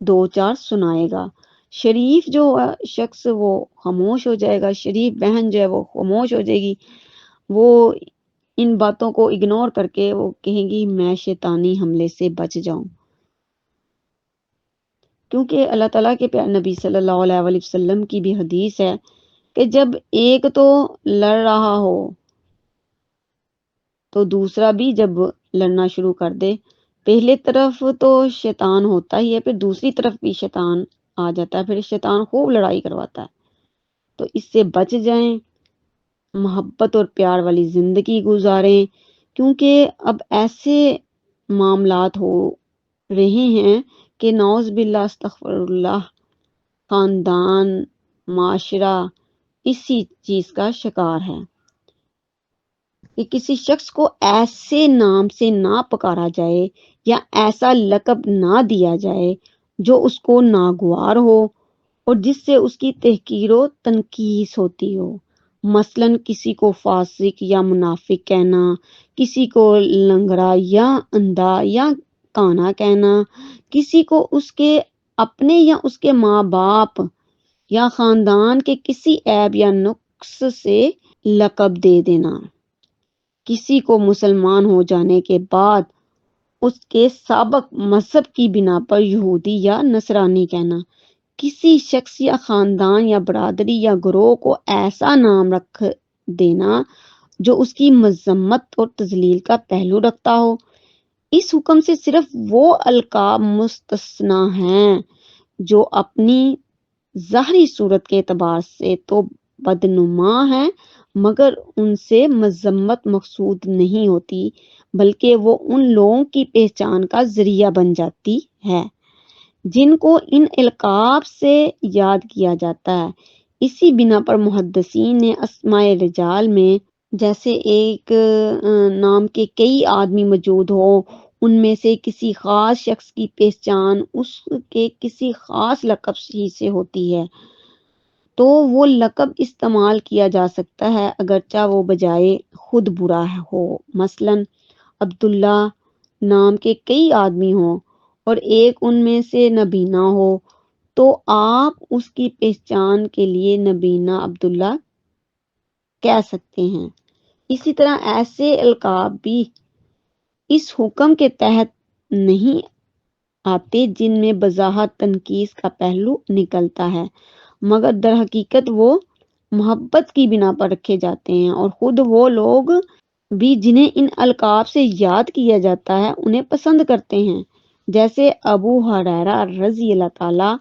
دو چار سنائے گا۔ شریف جو شخص وہ خاموش ہو جائے گا، شریف بہن جو ہے وہ خاموش ہو جائے گی، وہ ان باتوں کو اگنور کر کے وہ کہیں گی میں شیطانی حملے سے بچ جاؤں، کیونکہ اللہ تعالیٰ کے پیارے نبی صلی اللہ علیہ وآلہ وسلم کی بھی حدیث ہے کہ جب ایک تو لڑ رہا ہو تو دوسرا بھی جب لڑنا شروع کر دے، پہلے طرف تو شیطان ہوتا ہی ہے، پھر دوسری طرف بھی شیطان آ جاتا ہے، پھر شیطان خوب لڑائی کرواتا ہے۔ تو اس سے بچ جائیں، محبت اور پیار والی زندگی گزاریں، کیونکہ اب ایسے معاملات ہو رہے ہیں کہ نعوذ باللہ استغفر اللہ، خاندان معاشرہ اسی چیز کا شکار ہے کہ کسی شخص کو ایسے نام سے نہ پکارا جائے یا ایسا لقب نہ دیا جائے جو اس کو ناگوار ہو اور جس سے اس کی تحقیر و تنقیص ہوتی ہو۔ مثلاً کسی کو فاسق یا منافق کہنا، کسی کو لنگڑا یا اندھا یا کانا کہنا، کسی کو اس کے اپنے یا اس کے ماں باپ یا خاندان کے کسی عیب یا نقص سے لقب دے دینا، کسی کو مسلمان ہو جانے کے بعد اس کے سابق مذہب کی بنا پر یہودی یا نصرانی کہنا، کسی شخص یا خاندان یا برادری یا گروہ کو ایسا نام رکھ دینا جو اس کی مذمت اور تذلیل کا پہلو رکھتا ہو۔ اس حکم سے صرف وہ القاب مستثنی ہیں جو اپنی ظاہری صورت کے اعتبار سے تو بدنما ہیں، مگر ان سے مذمت مقصود نہیں ہوتی، بلکہ وہ ان لوگوں کی پہچان کا ذریعہ بن جاتی ہے جن کو ان القاب سے یاد کیا جاتا ہے۔ اسی بنا پر محدثین نے اسماء رجال میں جیسے ایک نام کے کئی آدمی موجود ہوں، ان میں سے کسی خاص شخص کی پہچان اس کے کسی خاص لقب ہی سے ہوتی ہے، تو وہ لقب استعمال کیا جا سکتا ہے اگرچہ وہ بجائے خود برا ہو۔ مثلاً عبداللہ نام کے کئی آدمی ہوں اور ایک ان میں سے نبینا ہو، تو آپ اس کی پہچان کے لیے نبینا عبداللہ کہہ سکتے ہیں۔ اسی طرح ایسے القاب بھی اس حکم کے تحت نہیں آتے جن میں بظاہر تنقیص کا پہلو نکلتا ہے، مگر در حقیقت وہ محبت کی بنا پر رکھے جاتے ہیں، اور خود وہ لوگ بھی جنہیں ان القاب سے یاد کیا جاتا ہے انہیں پسند کرتے ہیں، جیسے ابو ہریرہ رضی اللہ تعالیٰ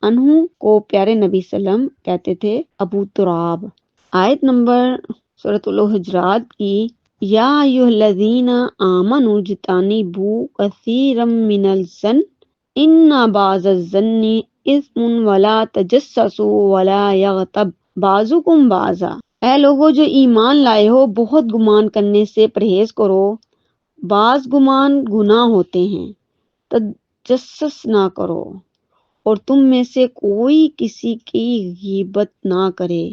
عنہ کو پیارے نبی صلی اللہ علیہ وسلم کہتے تھے ابو تراب۔ آیت نمبر سورۃ الحجرات کی یا ایھا الذین آمنوا اجتنبوا کثیرا من الظن ان بعض الظن اثم ولا تجسسوا ولا یغتب بعضکم بعضا۔ اے لوگو جو ایمان لائے ہو، بہت گمان کرنے سے پرہیز کرو، بعض گمان گناہ ہوتے ہیں، تجسس نہ کرو، اور تم میں سے کوئی کسی کی غیبت نہ کرے۔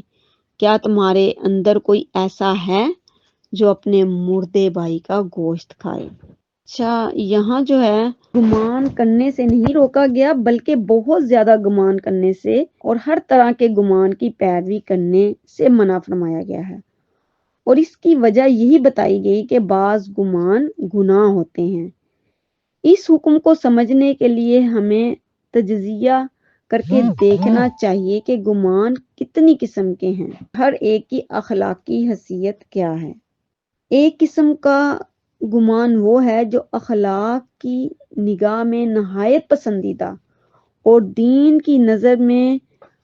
کیا تمہارے اندر کوئی ایسا ہے جو اپنے مردے بھائی کا گوشت کھائے۔ اچھا، یہاں جو ہے گمان کرنے سے نہیں روکا گیا بلکہ بہت زیادہ گمان کرنے سے اور ہر طرح کے گمان کی پیروی کرنے سے منع فرمایا گیا ہے، اور اس کی وجہ یہی بتائی گئی کہ بعض گمان گناہ ہوتے ہیں۔ اس حکم کو سمجھنے کے لیے ہمیں تجزیہ کر کے دیکھنا چاہیے کہ گمان کتنی قسم کے ہیں، ہر ایک کی اخلاقی حیثیت کیا ہے۔ ایک قسم کا گمان وہ ہے جو اخلاق کی نگاہ میں نہایت پسندیدہ اور دین کی نظر میں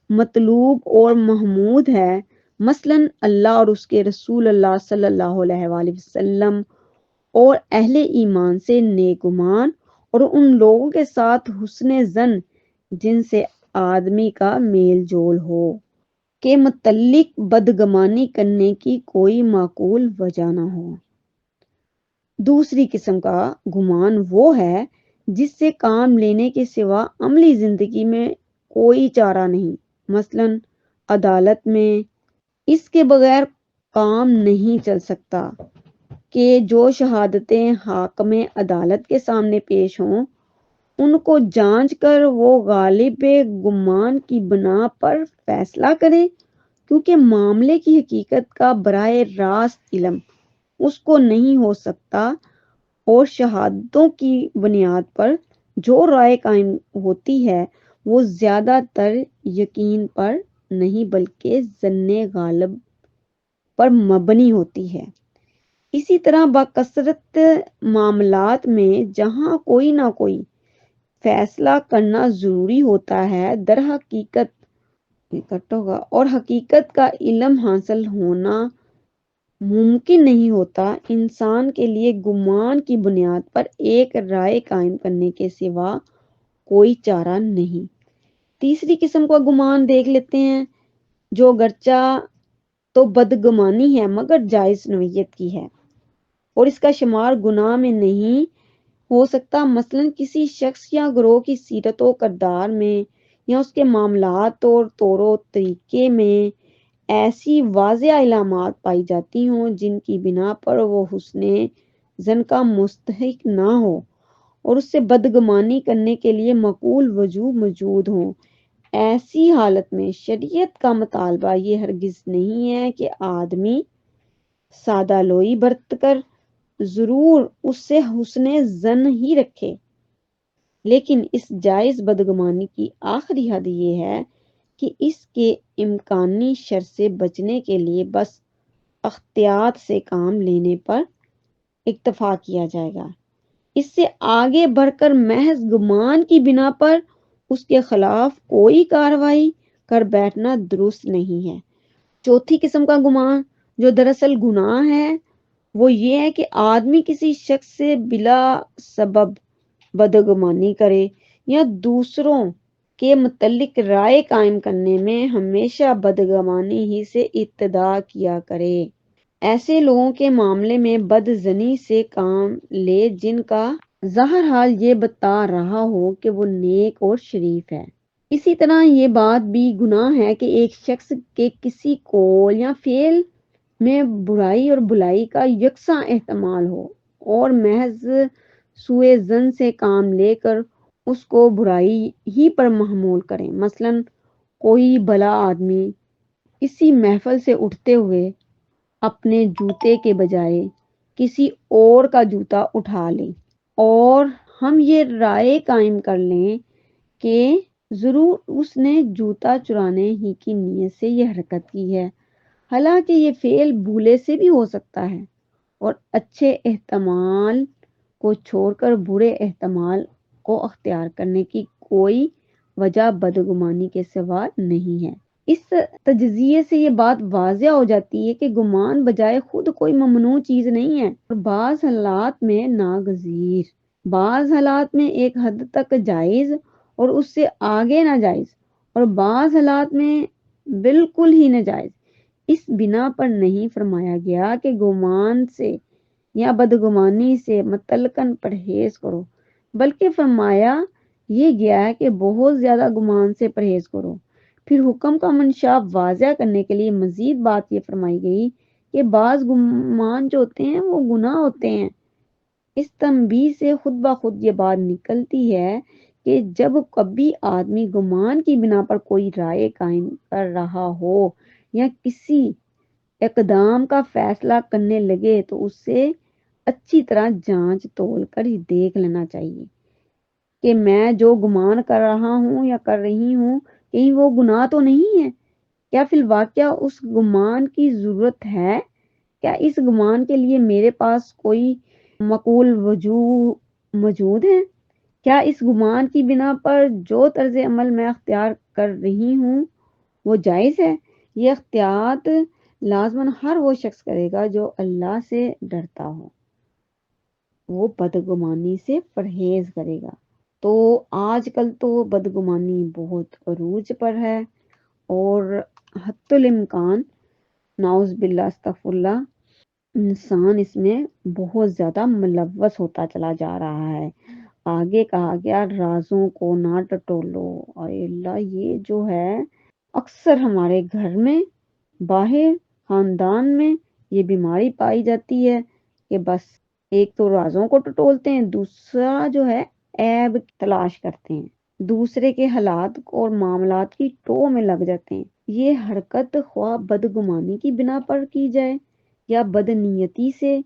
مطلوب اور محمود ہے، مثلاً اللہ اور اس کے رسول اللہ صلی اللہ علیہ وآلہ وسلم اور اہل ایمان سے نیک گمان اور ان لوگوں کے ساتھ حسن ظن جن سے آدمی کا میل جول ہو کے متعلق بدگمانی کرنے کی کوئی معقول وجہ نہ ہو۔ دوسری قسم کا گمان وہ ہے جس سے کام لینے کے سوا عملی زندگی میں کوئی چارہ نہیں، مثلاً عدالت میں اس کے بغیر کام نہیں چل سکتا کہ جو شہادتیں حاکم عدالت کے سامنے پیش ہوں ان کو جانچ کر وہ غالب گمان کی بنا پر فیصلہ کرے، کیونکہ معاملے کی حقیقت کا براہ راست علم اس کو نہیں ہو سکتا، اور شہادتوں کی بنیاد پر جو رائے قائم ہوتی ہے وہ زیادہ تر یقین پر نہیں بلکہ ظن غالب پر مبنی ہوتی ہے۔ اسی طرح بکثرت معاملات میں جہاں کوئی نہ کوئی فیصلہ کرنا ضروری ہوتا ہے، در حقیقت اور حقیقت کا علم حاصل ہونا ممکن نہیں ہوتا، انسان کے لیے گمان کی بنیاد پر ایک رائے قائم کرنے کے سوا کوئی چارہ نہیں۔ تیسری قسم کا گمان دیکھ لیتے ہیں جو گرچہ تو بدگمانی ہے مگر جائز نوعیت کی ہے اور اس کا شمار گناہ میں نہیں ہو سکتا، مثلاً کسی شخص یا گروہ کی سیرت و کردار میں یا اس کے معاملات اور طور و طریقے میں ایسی واضح علامات پائی جاتی ہوں جن کی بنا پر وہ حسن ظن کا مستحق نہ ہو اور اس سے بدگمانی کرنے کے لیے معقول وجوہ موجود ہوں۔ ایسی حالت میں شریعت کا مطالبہ یہ ہرگز نہیں ہے کہ آدمی سادہ لوئی برت کر ضرور اس سے حسن ظن ہی رکھے، لیکن اس جائز بدگمانی کی آخری حد یہ ہے کہ اس کے امکانی شر سے بچنے کے لیے بس احتیاط سے کام لینے پر اکتفا کیا جائے گا، اس سے آگے بڑھ کر محض گمان کی بنا پر اس کے خلاف کوئی کارروائی کر بیٹھنا درست نہیں ہے۔ چوتھی قسم کا گمان جو دراصل گناہ ہے وہ یہ ہے کہ آدمی کسی شخص سے بلا سبب بدگمانی کرے یا دوسروں کے متعلق رائے قائم کرنے میں ہمیشہ بدگمانی ہی سے ابتدا کیا کرے۔ ایسے لوگوں کے معاملے میں بدظنی سے کام لے جن کا ظاہر حال یہ بتا رہا ہو کہ وہ نیک اور شریف ہے۔ اسی طرح یہ بات بھی گناہ ہے کہ ایک شخص کے کسی قول یا فعل میں برائی اور بھلائی کا یکساں احتمال ہو اور محض سوء ظن سے کام لے کر اس کو برائی ہی پر محمول کریں، مثلاً کوئی بھلا آدمی اسی محفل سے اٹھتے ہوئے اپنے جوتے کے بجائے کسی اور کا جوتا اٹھا لے اور ہم یہ رائے قائم کر لیں کہ ضرور اس نے جوتا چرانے ہی کی نیت سے یہ حرکت کی ہے، حالانکہ یہ فعل بھولے سے بھی ہو سکتا ہے، اور اچھے احتمال کو چھوڑ کر برے احتمال کو اختیار کرنے کی کوئی وجہ بدگمانی کے سوا نہیں ہے۔ اس تجزیے سے یہ بات واضح ہو جاتی ہے کہ گمان بجائے خود کوئی ممنوع چیز نہیں ہے اور بعض حالات میں ناگزیر، بعض حالات میں ایک حد تک جائز اور اس سے آگے ناجائز، اور بعض حالات میں بالکل ہی ناجائز۔ اس بنا پر نہیں فرمایا گیا کہ گمان سے یا بدگمانی سے مطلقاً پرہیز کرو، بلکہ فرمایا یہ گیا ہے کہ بہت زیادہ گمان سے پرہیز کرو۔ پھر حکم کا منشا واضح کرنے کے لیے مزید بات یہ فرمائی گئی کہ بعض گمان جو ہوتے ہیں وہ گناہ ہوتے ہیں۔ اس تنبیہ سے خود بخود یہ بات نکلتی ہے کہ جب کبھی آدمی گمان کی بنا پر کوئی رائے قائم کر رہا ہو یا کسی اقدام کا فیصلہ کرنے لگے تو اسے اچھی طرح جانچ تول کر ہی دیکھ لینا چاہیے کہ میں جو گمان کر رہا ہوں یا کر رہی ہوں کہیں وہ گناہ تو نہیں ہے۔ کیا فی الواقعہ اس گمان کی ضرورت ہے؟ کیا اس گمان کے لیے میرے پاس کوئی معقول وجوہ موجود ہے؟ کیا اس گمان کی بنا پر جو طرز عمل میں اختیار کر رہی ہوں وہ جائز ہے؟ یہ احتیاط لازماً ہر وہ شخص کرے گا جو اللہ سے ڈرتا ہو، وہ بدگمانی سے پرہیز کرے گا۔ تو آج کل تو بدگمانی بہت عروج پر ہے اور حتی الامکان نعوذ باللہ استغفر اللہ انسان اس میں بہت زیادہ ملوث ہوتا چلا جا رہا ہے۔ آگے کہا گیا رازوں کو نہ ٹٹولو، اے اللہ یہ جو ہے اکثر ہمارے گھر میں باہر خاندان میں یہ بیماری پائی جاتی ہے کہ بس ایک تو رازوں کو ٹٹولتے ہیں، دوسرا جو ہے عیب تلاش کرتے ہیں، دوسرے کے حالات اور معاملات کی ٹو میں لگ جاتے ہیں۔ یہ حرکت خواہ بدگمانی کی بنا پر کی جائے یا بدنیتی سے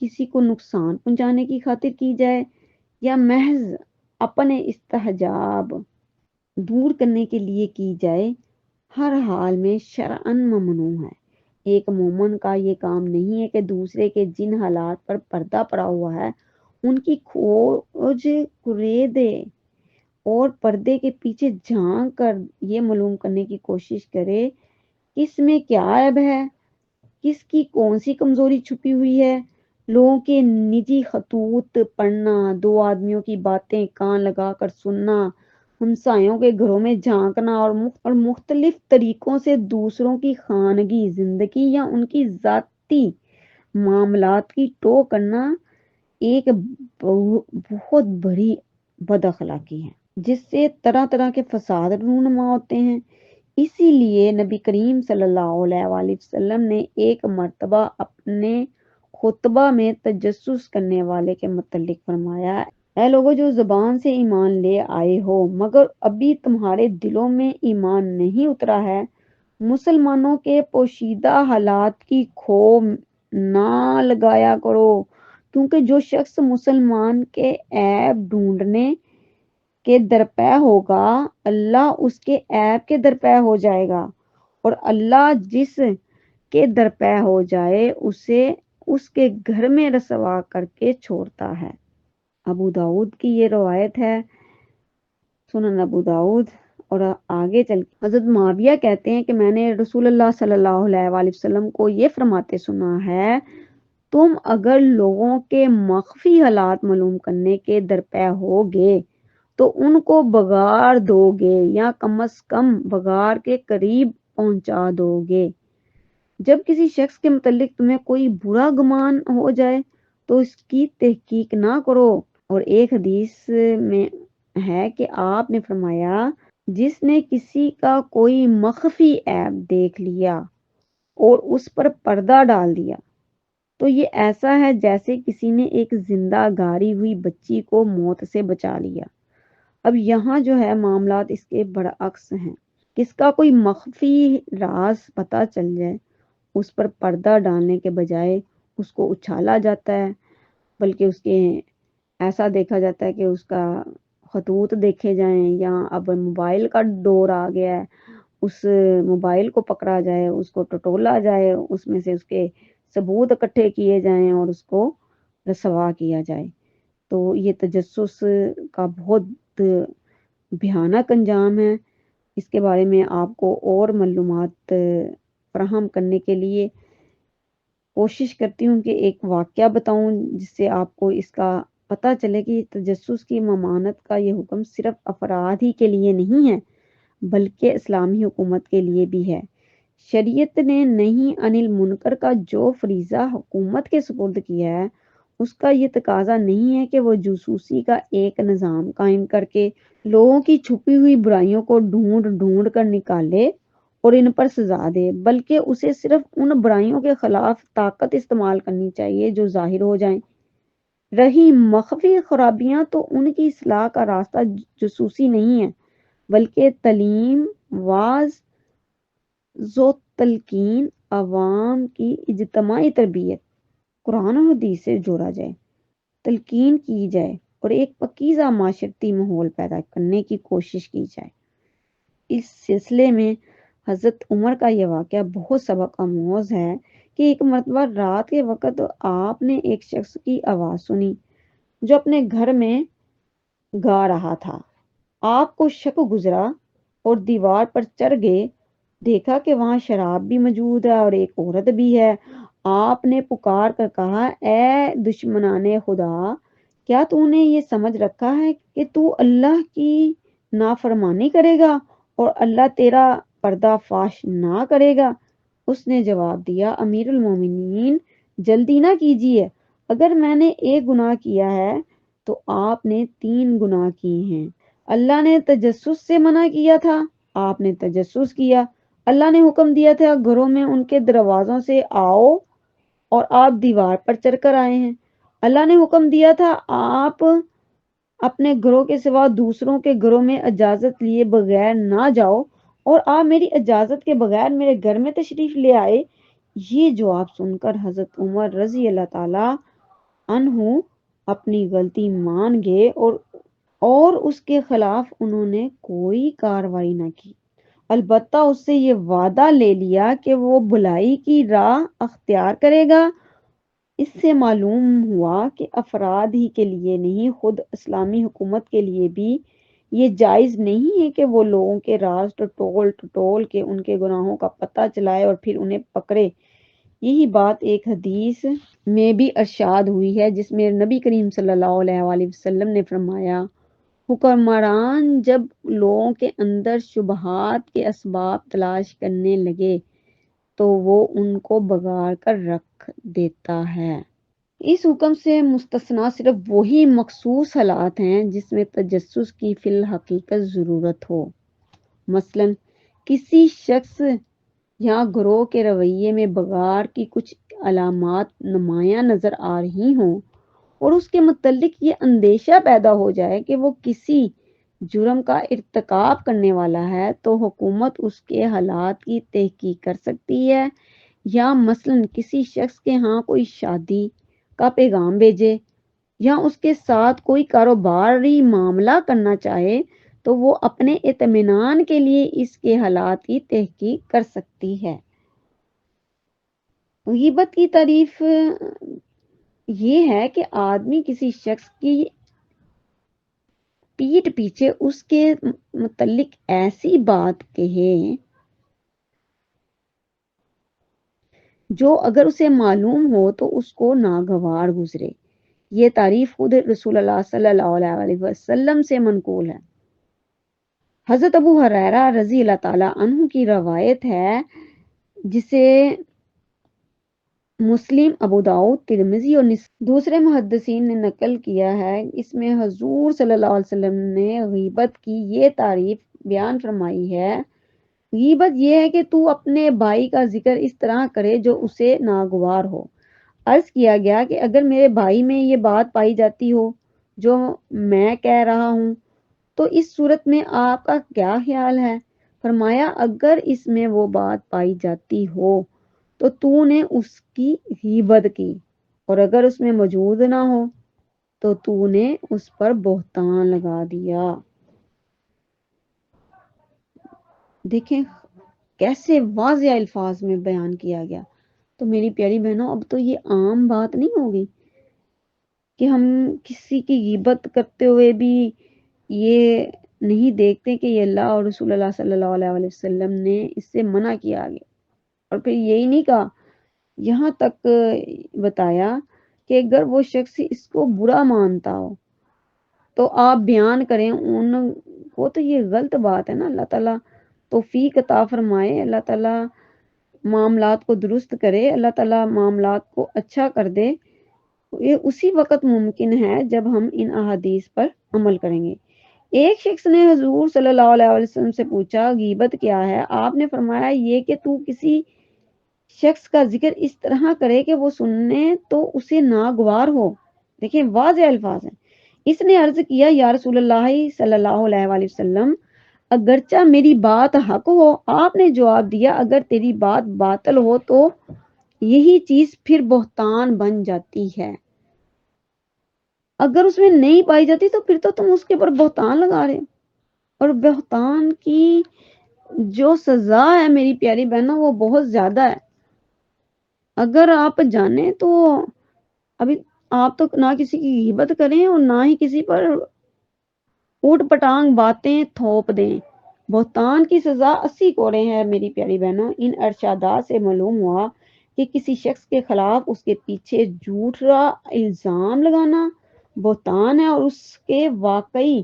کسی کو نقصان پہنچانے کی خاطر کی جائے یا محض اپنے استحجاب دور کرنے کے لیے کی جائے، ہر حال میں شرعاً ممنوع ہے۔ ایک مومن کا یہ کام نہیں ہے کہ دوسرے کے جن حالات پر پردہ پڑا ہوا ہے ان کی کھوج کریدے اور پردے کے پیچھے جھانک کر یہ معلوم کرنے کی کوشش کرے کس میں کیا عیب ہے، کس کی کون سی کمزوری چھپی ہوئی ہے۔ لوگوں کے نجی خطوط پڑھنا، دو آدمیوں کی باتیں کان لگا کر سننا، ہمسایوں کے گھروں میں جھانکنا اور مختلف طریقوں سے دوسروں کی خانگی زندگی یا ان کی ذاتی معاملات کی ٹو کرنا ایک بہت بڑی بد اخلاقی ہے جس سے طرح طرح کے فساد رونما ہوتے ہیں۔ اسی لیے نبی کریم صلی اللہ علیہ وآلہ وسلم نے ایک مرتبہ اپنے خطبہ میں تجسس کرنے والے کے متعلق فرمایا، اے لوگو جو زبان سے ایمان لے آئے ہو مگر ابھی تمہارے دلوں میں ایمان نہیں اترا ہے، مسلمانوں کے پوشیدہ حالات کی کھو نہ لگایا کرو، کیونکہ جو شخص مسلمان کے عیب ڈھونڈنے کے درپے ہوگا اللہ اس کے عیب کے درپے ہو جائے گا، اور اللہ جس کے درپے ہو جائے اسے اس کے گھر میں رسوا کر کے چھوڑتا ہے۔ ابو داؤد کی یہ روایت ہے، سنن ابو داؤد۔ اور آگے چل کے حضرت معاویہ کہتے ہیں کہ میں نے رسول اللہ صلی اللہ علیہ وآلہ وسلم کو یہ فرماتے سنا ہے، تم اگر لوگوں کے مخفی حالات معلوم کرنے کے درپے ہوگے تو ان کو بگاڑ دو گے یا کم از کم بگاڑ کے قریب پہنچا دو گے۔ جب کسی شخص کے متعلق تمہیں کوئی برا گمان ہو جائے تو اس کی تحقیق نہ کرو۔ اور ایک حدیث میں ہے کہ آپ نے فرمایا، جس نے کسی کا کوئی مخفی عیب دیکھ لیا اور اس پر پردہ ڈال دیا تو یہ ایسا ہے جیسے کسی نے ایک زندہ گاری ہوئی بچی کو موت سے بچا لیا۔ اب یہاں جو ہے معاملات اس کے برعکس ہیں، کس کا کوئی مخفی راز پتہ چل جائے اس پر پردہ ڈالنے کے بجائے اس کو اچھالا جاتا ہے، بلکہ اس کے ایسا دیکھا جاتا ہے کہ اس کا خطوط دیکھے جائیں، یا اب موبائل کا دور آ گیا ہے، اس موبائل کو پکڑا جائے، اس کو ٹٹولا جائے، اس میں سے اس کے ثبوت اکٹھے کیے جائیں اور اس کو رسوا کیا جائے۔ تو یہ تجسس کا بہت بھیانک انجام ہے۔ اس کے بارے میں آپ کو اور معلومات فراہم کرنے کے لیے کوشش کرتی ہوں کہ ایک واقعہ بتاؤں جس سے آپ کو اس کا پتہ چلے کہ تجسس کی ممانعت کا یہ حکم صرف افراد ہی کے لیے نہیں ہے بلکہ اسلامی حکومت کے لیے بھی ہے۔ شریعت نے نہیں عن المنکر کا جو فریضہ حکومت کے سپرد کیا ہے اس کا یہ تقاضا نہیں ہے کہ وہ جاسوسی کا ایک نظام قائم کر کے لوگوں کی چھپی ہوئی برائیوں کو ڈھونڈ ڈھونڈ کر نکالے اور ان پر سزا دے، بلکہ اسے صرف ان برائیوں کے خلاف طاقت استعمال کرنی چاہیے جو ظاہر ہو جائیں۔ رہی مخفی خرابیاں تو ان کی اصلاح کا راستہ جاسوسی نہیں ہے، بلکہ تعلیم، واعظ و تلقین، عوام کی اجتماعی تربیت، قرآن و حدیث سے جوڑا جائے، تلقین کی جائے اور ایک پاکیزہ معاشرتی ماحول پیدا کرنے کی کوشش کی جائے۔ اس سلسلے میں حضرت عمر کا یہ واقعہ بہت سبق آموز ہے کہ ایک مرتبہ رات کے وقت آپ نے ایک شخص کی آواز سنی جو اپنے گھر میں گا رہا تھا۔ آپ کو شک گزرا اور دیوار پر چڑھ گئے، دیکھا کہ وہاں شراب بھی موجود ہے اور ایک عورت بھی ہے۔ آپ نے پکار کر کہا، اے دشمنان خدا، کیا تو نے یہ سمجھ رکھا ہے کہ تو اللہ کی نافرمانی کرے گا اور اللہ تیرا پردہ فاش نہ کرے گا؟ اس نے جواب دیا، امیر المومنین، جلدی نہ کیجیے، اگر میں نے ایک گناہ کیا ہے تو آپ نے 3 گناہ کیے ہیں۔ اللہ نے تجسس سے منع کیا تھا، آپ نے تجسس کیا۔ اللہ نے حکم دیا تھا گھروں میں ان کے دروازوں سے آؤ اور آپ دیوار پر چڑھ کر آئے ہیں۔ اللہ نے حکم دیا تھا آپ اپنے گھروں کے سوا دوسروں کے گھروں میں اجازت لیے بغیر نہ جاؤ اور آپ میری اجازت کے بغیر میرے گھر میں تشریف لے آئے۔ یہ جواب سن کر حضرت عمر رضی اللہ تعالی عنہ اپنی غلطی مان گئے اور اس کے خلاف انہوں نے کوئی کارروائی نہ کی، البتہ اس سے یہ وعدہ لے لیا کہ وہ بھلائی کی راہ اختیار کرے گا۔ اس سے معلوم ہوا کہ افراد ہی کے لیے نہیں، خود اسلامی حکومت کے لیے بھی یہ جائز نہیں ہے کہ وہ لوگوں کے راز ٹٹول کے ان کے گناہوں کا پتہ چلائے اور پھر انہیں پکڑے۔ یہی بات ایک حدیث میں بھی ارشاد ہوئی ہے جس میں نبی کریم صلی اللہ علیہ وآلہ وسلم نے فرمایا، حکمران جب لوگوں کے اندر شبہات کے اسباب تلاش کرنے لگے تو وہ ان کو بگاڑ کر رکھ دیتا ہے۔ اس حکم سے مستثنیٰ صرف وہی مخصوص حالات ہیں جس میں تجسس کی فی الحقیقت ضرورت ہو، مثلا کسی شخص یا گروہ کے رویے میں بگاڑ کی کچھ علامات نمایاں نظر آ رہی ہوں اور اس کے متعلق یہ اندیشہ پیدا ہو جائے کہ وہ کسی جرم کا ارتکاب کرنے والا ہے، تو حکومت اس کے حالات کی تحقیق کر سکتی ہے، یا مثلا کسی شخص کے ہاں کوئی شادی کا پیغام بھیجے یا اس کے ساتھ کوئی کاروباری معاملہ کرنا چاہے تو وہ اپنے اطمینان کے لیے اس کے حالات کی تحقیق کر سکتی ہے۔ غیبت کی تعریف یہ ہے کہ آدمی کسی شخص کی پیٹھ پیچھے اس کے متعلق ایسی بات کہے جو اگر اسے معلوم ہو تو اس کو ناگوار گزرے۔ یہ تعریف خود رسول اللہ صلی اللہ علیہ وسلم سے منقول ہے۔ حضرت ابو ہریرہ رضی اللہ تعالی عنہ کی روایت ہے جسے مسلم، ابو داؤد، ترمذی اور دوسرے محدثین نے نقل کیا ہے۔ اس میں حضور صلی اللہ علیہ وسلم نے غیبت کی یہ تعریف بیان فرمائی ہے، غیبت یہ ہے کہ تو اپنے بھائی کا ذکر اس طرح کرے جو اسے ناگوار ہو۔ عرض کیا گیا کہ اگر میرے بھائی میں یہ بات پائی جاتی ہو جو میں کہہ رہا ہوں تو اس صورت میں آپ کا کیا خیال ہے؟ فرمایا، اگر اس میں وہ بات پائی جاتی ہو تو نے اس کی غیبت کی، اور اگر اس میں موجود نہ ہو تو نے اس پر بہتان لگا دیا۔ دیکھیں کیسے واضح الفاظ میں بیان کیا گیا۔ تو میری پیاری بہنوں، اب تو یہ عام بات نہیں ہوگی کہ ہم کسی کی غیبت کرتے ہوئے بھی یہ نہیں دیکھتے کہ یہ اللہ اور رسول اللہ صلی اللہ علیہ وسلم نے اس سے منع کیا گیا، اور پھر یہی نہیں کہا، یہاں تک بتایا کہ اگر وہ شخص اس کو برا مانتا ہو تو آپ بیان کریں ان کو۔ تو یہ غلط بات ہے نا۔ اللہ تعالیٰ توفیق عطا فرمائے، اللہ تعالیٰ معاملات کو درست کرے، اللہ تعالیٰ معاملات کو اچھا کر دے۔ یہ اسی وقت ممکن ہے جب ہم ان احادیث پر عمل کریں گے۔ ایک شخص نے حضور صلی اللہ علیہ وسلم سے پوچھا غیبت کیا ہے؟ آپ نے فرمایا یہ کہ تو کسی شخص کا ذکر اس طرح کرے کہ وہ سننے تو اسے ناگوار ہو۔ دیکھیں واضح الفاظ ہیں۔ اس نے عرض کیا یا رسول اللہ صلی اللہ علیہ وآلہ وسلم اگرچہ میری بات حق ہو۔ آپ نے جواب دیا اگر تیری بات باطل ہو تو یہی چیز پھر بہتان بن جاتی ہے، اگر اس میں نہیں پائی جاتی تو پھر تو تم اس کے اوپر بہتان لگا رہے ہو، اور بہتان کی جو سزا ہے میری پیاری بہنوں وہ بہت زیادہ ہے۔ اگر آپ جانیں تو ابھی آپ تو نہ کسی کی غیبت کریں اور نہ ہی کسی پر اوٹ پٹانگ باتیں تھوپ دیں۔ بہتان کی سزا 80 کوڑے ہیں میری پیاری بہنوں۔ ان ارشادات سے معلوم ہوا کہ کسی شخص کے خلاف اس کے پیچھے جھوٹا الزام لگانا بہتان ہے، اور اس کے واقعی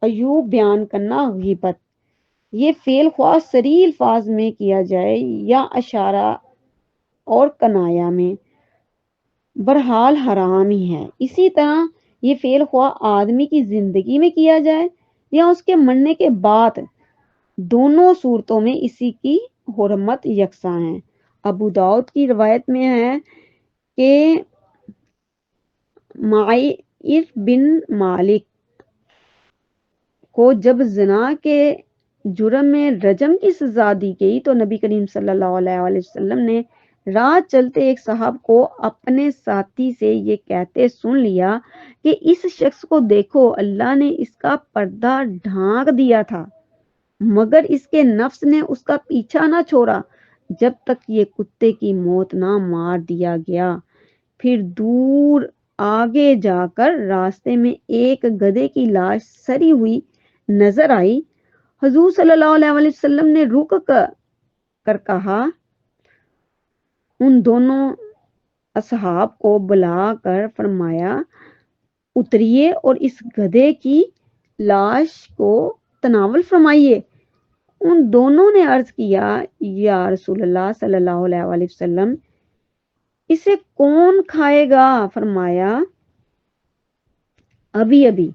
عیوب بیان کرنا غیبت۔ یہ فعل خواہ صریح الفاظ میں کیا جائے یا اشارہ اور کنایا میں، بہرحال حرام ہی ہے۔ اسی طرح یہ فعل خواہ آدمی کی زندگی میں کیا جائے یا اس کے مرنے کے بعد، دونوں صورتوں میں اسی کی حرمت یکساں ہے۔ ابو داؤد کی روایت میں ہے کہ معاذ بن مالک کو جب زنا کے جرم میں رجم کی سزا دی گئی تو نبی کریم صلی اللہ علیہ وآلہ وسلم نے راہ چلتے ایک صاحب کو اپنے ساتھی سے یہ کہتے سن لیا کہ اس شخص کو دیکھو، اللہ نے اس کا پردہ ڈھانک دیا تھا مگر اس کے نفس نے اس کا پیچھا نہ چھوڑا جب تک یہ کتے کی موت نہ مار دیا گیا۔ پھر دور آگے جا کر راستے میں ایک گدھے کی لاش سڑی ہوئی نظر آئی۔ حضور صلی اللہ علیہ وآلہ وسلم نے رک کر کہا، ان دونوں اصحاب کو بلا کر فرمایا اتریے اور اس گدھے کی لاش کو تناول فرمائیے۔ ان دونوں نے عرض کیا یا رسول اللہ صلی اللہ علیہ وآلہ وسلم اسے کون کھائے گا؟ فرمایا ابھی ابھی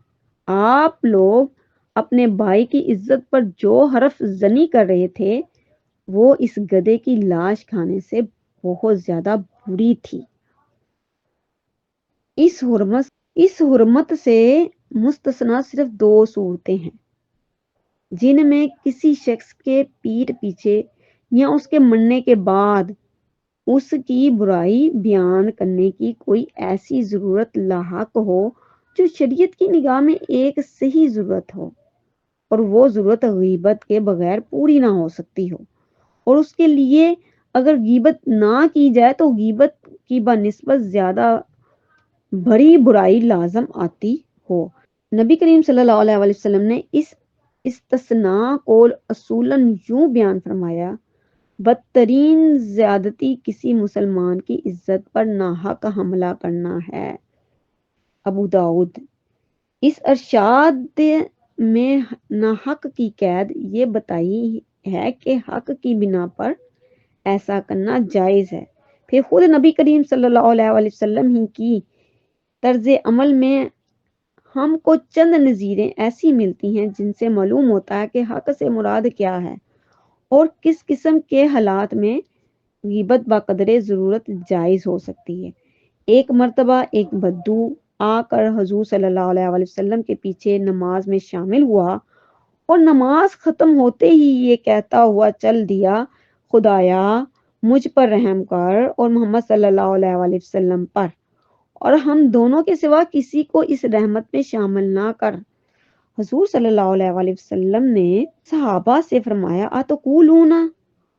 آپ لوگ اپنے بھائی کی عزت پر جو حرف زنی کر رہے تھے وہ اس گدھے کی لاش کھانے سے بہت زیادہ بری تھی۔ اس حرمت سے مستثنا صرف 2 صورتیں ہیں جن میں کسی شخص کے پیٹھ پیچھے یا اس کے مرنے کے بعد اس کی برائی بیان کرنے کی کوئی ایسی ضرورت لاحق ہو جو شریعت کی نگاہ میں ایک صحیح ضرورت ہو، اور وہ ضرورت غیبت کے بغیر پوری نہ ہو سکتی ہو، اور اس کے لیے اگر غیبت نہ کی جائے تو غیبت کی بنسبت زیادہ بڑی برائی لازم آتی ہو۔ نبی کریم صلی اللہ علیہ وآلہ وسلم نے اس استثناء کو اصولاً یوں بیان فرمایا، بدترین زیادتی کسی مسلمان کی عزت پر ناحق حملہ کرنا ہے۔ ابو داؤد۔ اس ارشاد میں ناحق کی قید یہ بتائی ہے کہ حق کی بنا پر ایسا کرنا جائز ہے۔ پھر خود نبی کریم صلی اللہ علیہ وآلہ وسلم ہی کی طرز عمل میں ہم کو چند نظیریں ایسی ملتی ہیں جن سے معلوم ہوتا ہے کہ حق سے مراد کیا ہے اور کس قسم کے حالات میں غیبت بقدر ضرورت جائز ہو سکتی ہے۔ ایک مرتبہ ایک بدو آ کر حضور صلی اللہ علیہ وآلہ وسلم کے پیچھے نماز میں شامل ہوا اور نماز ختم ہوتے ہی یہ کہتا ہوا چل دیا، خدایا مجھ پر رحم کر اور محمد صلی اللہ علیہ وآلہ وسلم پر، اور ہم دونوں کے سوا کسی کو اس رحمت میں شامل نہ کر۔ حضور صلی اللہ علیہ وآلہ وسلم نے صحابہ سے فرمایا اتقولون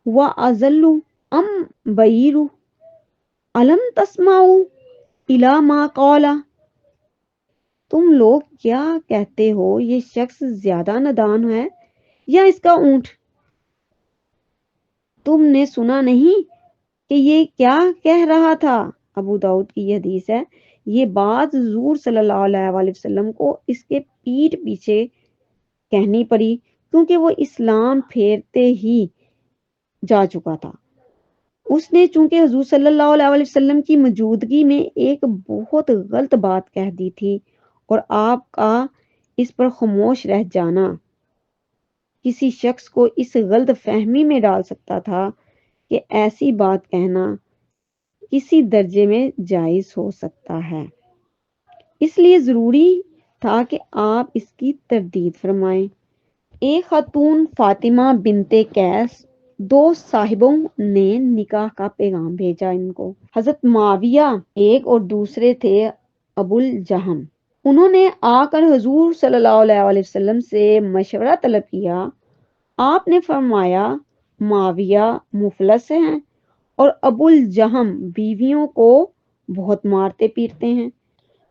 هو اذل ام بعیر الم تسمعوا الی ما قال، تم لوگ کیا کہتے ہو یہ شخص زیادہ نادان ہے یا اس کا اونٹ؟ تم نے سنا نہیں کہ یہ کیا کہہ رہا تھا؟ ابو داؤد کی یہ حدیث ہے۔ یہ بات حضور صلی اللہ علیہ وآلہ وسلم کو اس کے پیٹھ پیچھے کہنی پڑی کیونکہ وہ اسلام پھیرتے ہی جا چکا تھا۔ اس نے چونکہ حضور صلی اللہ علیہ وآلہ وسلم کی موجودگی میں ایک بہت غلط بات کہہ دی تھی اور آپ کا اس پر خاموش رہ جانا کسی شخص کو اس غلط فہمی میں ڈال سکتا تھا کہ ایسی بات کہنا کسی درجے میں جائز ہو سکتا ہے، اس لیے ضروری تھا کہ آپ اس کی تردید فرمائیں۔ ایک خاتون فاطمہ بنت قیس، دو صاحبوں نے نکاح کا پیغام بھیجا ان کو۔ حضرت معاویہ ایک اور دوسرے تھے ابو الجہم۔ انہوں نے آ کر حضور صلی اللہ علیہ وسلم سے مشورہ طلب کیا۔ آپ نے فرمایا معاویہ مفلس ہیں اور ابو الجہم بیویوں کو بہت مارتے پیٹتے ہیں۔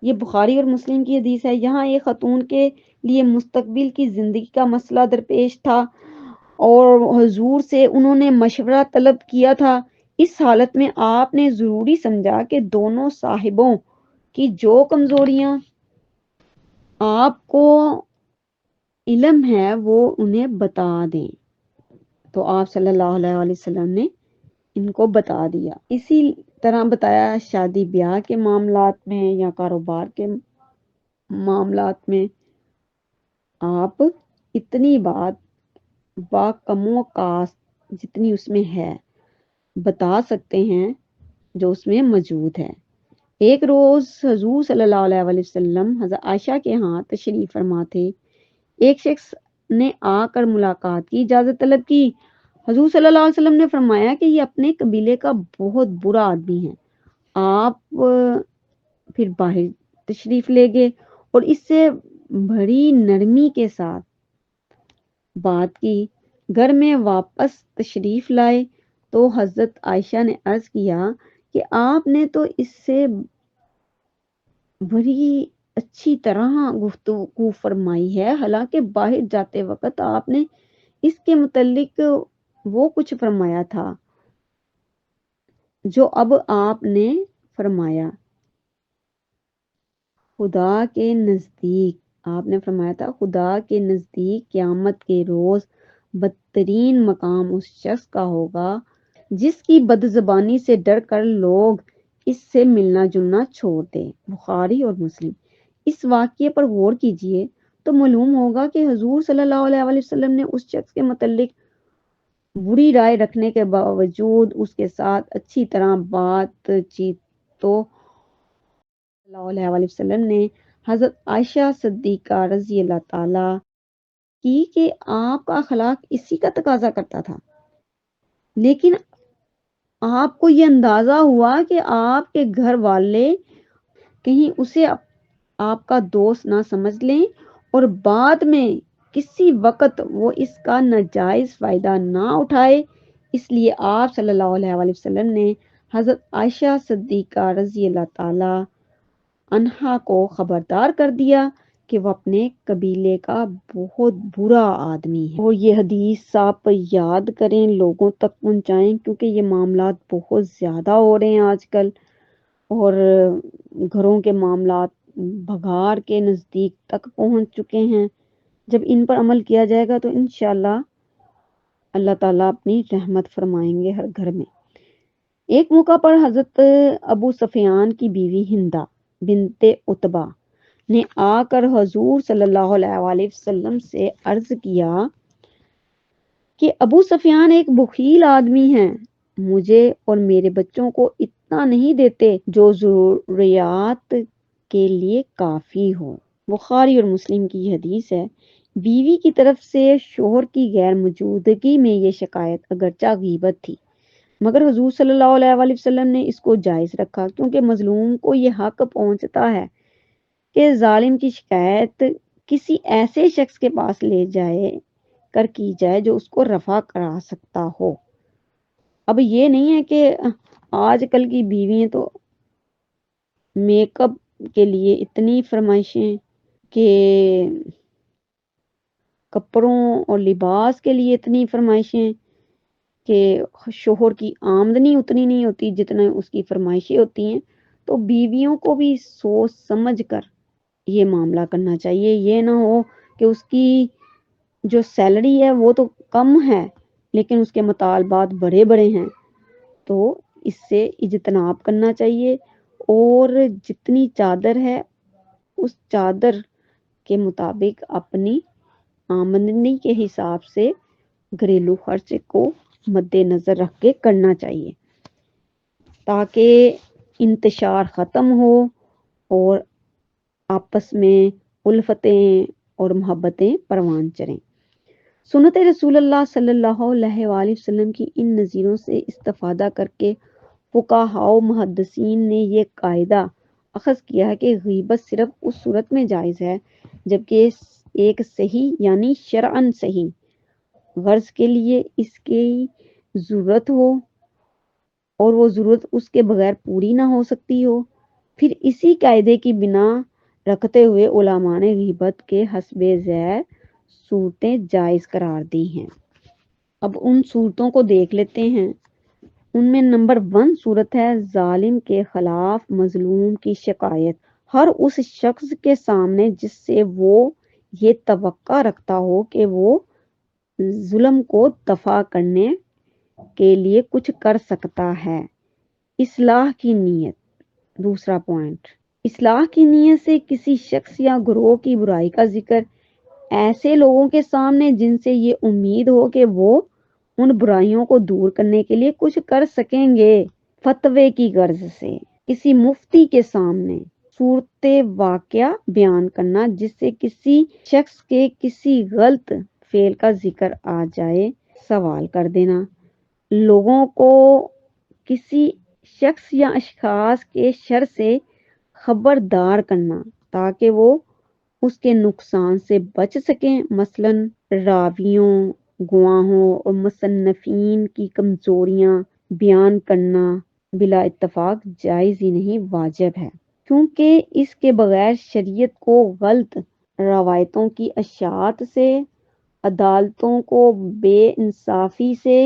یہ بخاری اور مسلم کی حدیث ہے۔ یہاں ایک خاتون کے لیے مستقبل کی زندگی کا مسئلہ درپیش تھا اور حضور سے انہوں نے مشورہ طلب کیا تھا۔ اس حالت میں آپ نے ضروری سمجھا کہ دونوں صاحبوں کی جو کمزوریاں آپ کو علم ہے وہ انہیں بتا دیں، تو آپ صلی اللہ علیہ وسلم نے ان کو بتا دیا۔ اسی طرح بتایا شادی بیاہ کے معاملات میں یا کاروبار کے معاملات میں آپ اتنی بات با کم و کاست جتنی اس میں ہے بتا سکتے ہیں جو اس میں موجود ہے۔ ایک روز حضور صلی اللہ علیہ وسلم حضرت عائشہ کے ہاں تشریف فرما تھے۔ ایک شخص نے آ کر ملاقات کی اجازت طلب کی۔ حضور صلی اللہ علیہ وسلم نے فرمایا کہ یہ اپنے قبیلے کا بہت برا آدمی ہے۔ آپ پھر باہر تشریف لے گئے اور اس سے بڑی نرمی کے ساتھ بات کی۔ گھر میں واپس تشریف لائے تو حضرت عائشہ نے عرض کیا کہ آپ نے تو اس سے بڑی اچھی طرح گفتگو فرمائی ہے، حالانکہ باہر جاتے وقت آپ نے اس کے متعلق وہ کچھ فرمایا تھا جو اب آپ نے فرمایا۔ خدا کے نزدیک آپ نے فرمایا تھا خدا کے نزدیک قیامت کے روز بدترین مقام اس شخص کا ہوگا جس کی بدزبانی سے ڈر کر لوگ اس سے ملنا جلنا چھوڑ دیں۔ بخاری اور مسلم۔ اس واقعے پر غور کیجئے تو معلوم ہوگا کہ حضور صلی اللہ علیہ وسلم نے اس شخص کے متعلق بری رائے رکھنے کے باوجود اس کے ساتھ اچھی طرح بات چیت تو صلی اللہ علیہ وسلم نے حضرت عائشہ صدیقہ رضی اللہ تعالی کی کہ آپ کا اخلاق اسی کا تقاضا کرتا تھا، لیکن آپ کو یہ اندازہ ہوا کہ آپ کے گھر والے کہیں اسے آپ کا دوست نہ سمجھ لیں اور بعد میں کسی وقت وہ اس کا ناجائز فائدہ نہ اٹھائے، اس لیے آپ صلی اللہ علیہ وسلم نے حضرت عائشہ صدیقہ رضی اللہ تعالی عنہا کو خبردار کر دیا کہ وہ اپنے قبیلے کا بہت برا آدمی ہے۔ اور یہ حدیث آپ یاد کریں، لوگوں تک پہنچائیں، کیونکہ یہ معاملات بہت زیادہ ہو رہے ہیں آج کل اور گھروں کے معاملات بگھار کے نزدیک تک پہنچ چکے ہیں۔ جب ان پر عمل کیا جائے گا تو انشاءاللہ اللہ تعالیٰ اپنی رحمت فرمائیں گے ہر گھر میں۔ ایک موقع پر حضرت ابو سفیان کی بیوی ہندہ بنت عتبہ نے آ کر حضور صلی اللہ علیہ وسلم سے عرض کیا کہ ابو سفیان ایک بخیل آدمی ہیں، مجھے اور میرے بچوں کو اتنا نہیں دیتے جو ضروریات کے لیے کافی ہو۔ بخاری اور مسلم کی حدیث ہے۔ بیوی کی طرف سے شوہر کی غیر موجودگی میں یہ شکایت اگرچہ غیبت تھی، مگر حضور صلی اللہ علیہ وسلم نے اس کو جائز رکھا، کیونکہ مظلوم کو یہ حق پہنچتا ہے کہ ظالم کی شکایت کسی ایسے شخص کے پاس لے جائے کر کی جائے جو اس کو رفع کرا سکتا ہو۔ اب یہ نہیں ہے کہ آج کل کی بیویاں تو میک اپ کے لیے اتنی فرمائشیں کہ کپڑوں اور لباس کے لیے اتنی فرمائشیں کہ شوہر کی آمدنی اتنی نہیں ہوتی جتنا اس کی فرمائشیں ہوتی ہیں۔ تو بیویوں کو بھی سوچ سمجھ کر یہ معاملہ کرنا چاہیے۔ یہ نہ ہو کہ اس کی جو سیلری ہے وہ تو کم ہے لیکن اس کے مطالبات بڑے بڑے ہیں، تو اس سے اجتناب کرنا چاہیے اور جتنی چادر ہے اس چادر کے مطابق اپنی آمدنی کے حساب سے گھریلو خرچ کو مد نظر رکھ کے کرنا چاہیے تاکہ انتشار ختم ہو اور آپس میں الفتیں اور محبتیں پروان چڑھیں۔ سنت رسول اللہ صلی اللہ علیہ وآلہ وسلم کی ان نظیروں سے استفادہ کر کے فقہاء و محدثین نے یہ قاعدہ اخذ کیا ہے کہ غیبت صرف اس صورت میں جائز ہے جبکہ ایک صحیح یعنی شرعاً صحیح غرض کے لیے اس کی ضرورت ہو اور وہ ضرورت اس کے بغیر پوری نہ ہو سکتی ہو، پھر اسی قاعدے کی بنا رکھتے ہوئے علماء نے غیبت کے حسب ذیل صورتیں جائز قرار دی ہیں۔ اب ان صورتوں کو دیکھ لیتے ہیں۔ ان میں نمبر 1 صورت ہے ظالم کے خلاف مظلوم کی شکایت۔ ہر اس شخص کے سامنے جس سے وہ یہ توقع رکھتا ہو کہ وہ ظلم کو دفع کرنے کے لیے کچھ کر سکتا ہے۔ اصلاح کی نیت۔ دوسرا پوائنٹ، اصلاح کی نیت سے کسی شخص یا گروہ کی برائی کا ذکر ایسے لوگوں کے سامنے جن سے یہ امید ہو کہ وہ ان برائیوں کو دور کرنے کے لیے کچھ کر سکیں گے۔ فتوے کی غرض سے کسی مفتی کے سامنے صورت واقعہ بیان کرنا جس سے کسی شخص کے کسی غلط فعل کا ذکر آ جائے، سوال کر دینا۔ لوگوں کو کسی شخص یا اشخاص کے شر سے خبردار کرنا تاکہ وہ اس کے نقصان سے بچ سکیں، مثلاً راویوں، گواہوں اور مصنفین کی کمزوریاں بیان کرنا بلا اتفاق جائز ہی نہیں واجب ہے، کیونکہ اس کے بغیر شریعت کو غلط روایتوں کی اشاعت سے، عدالتوں کو بے انصافی سے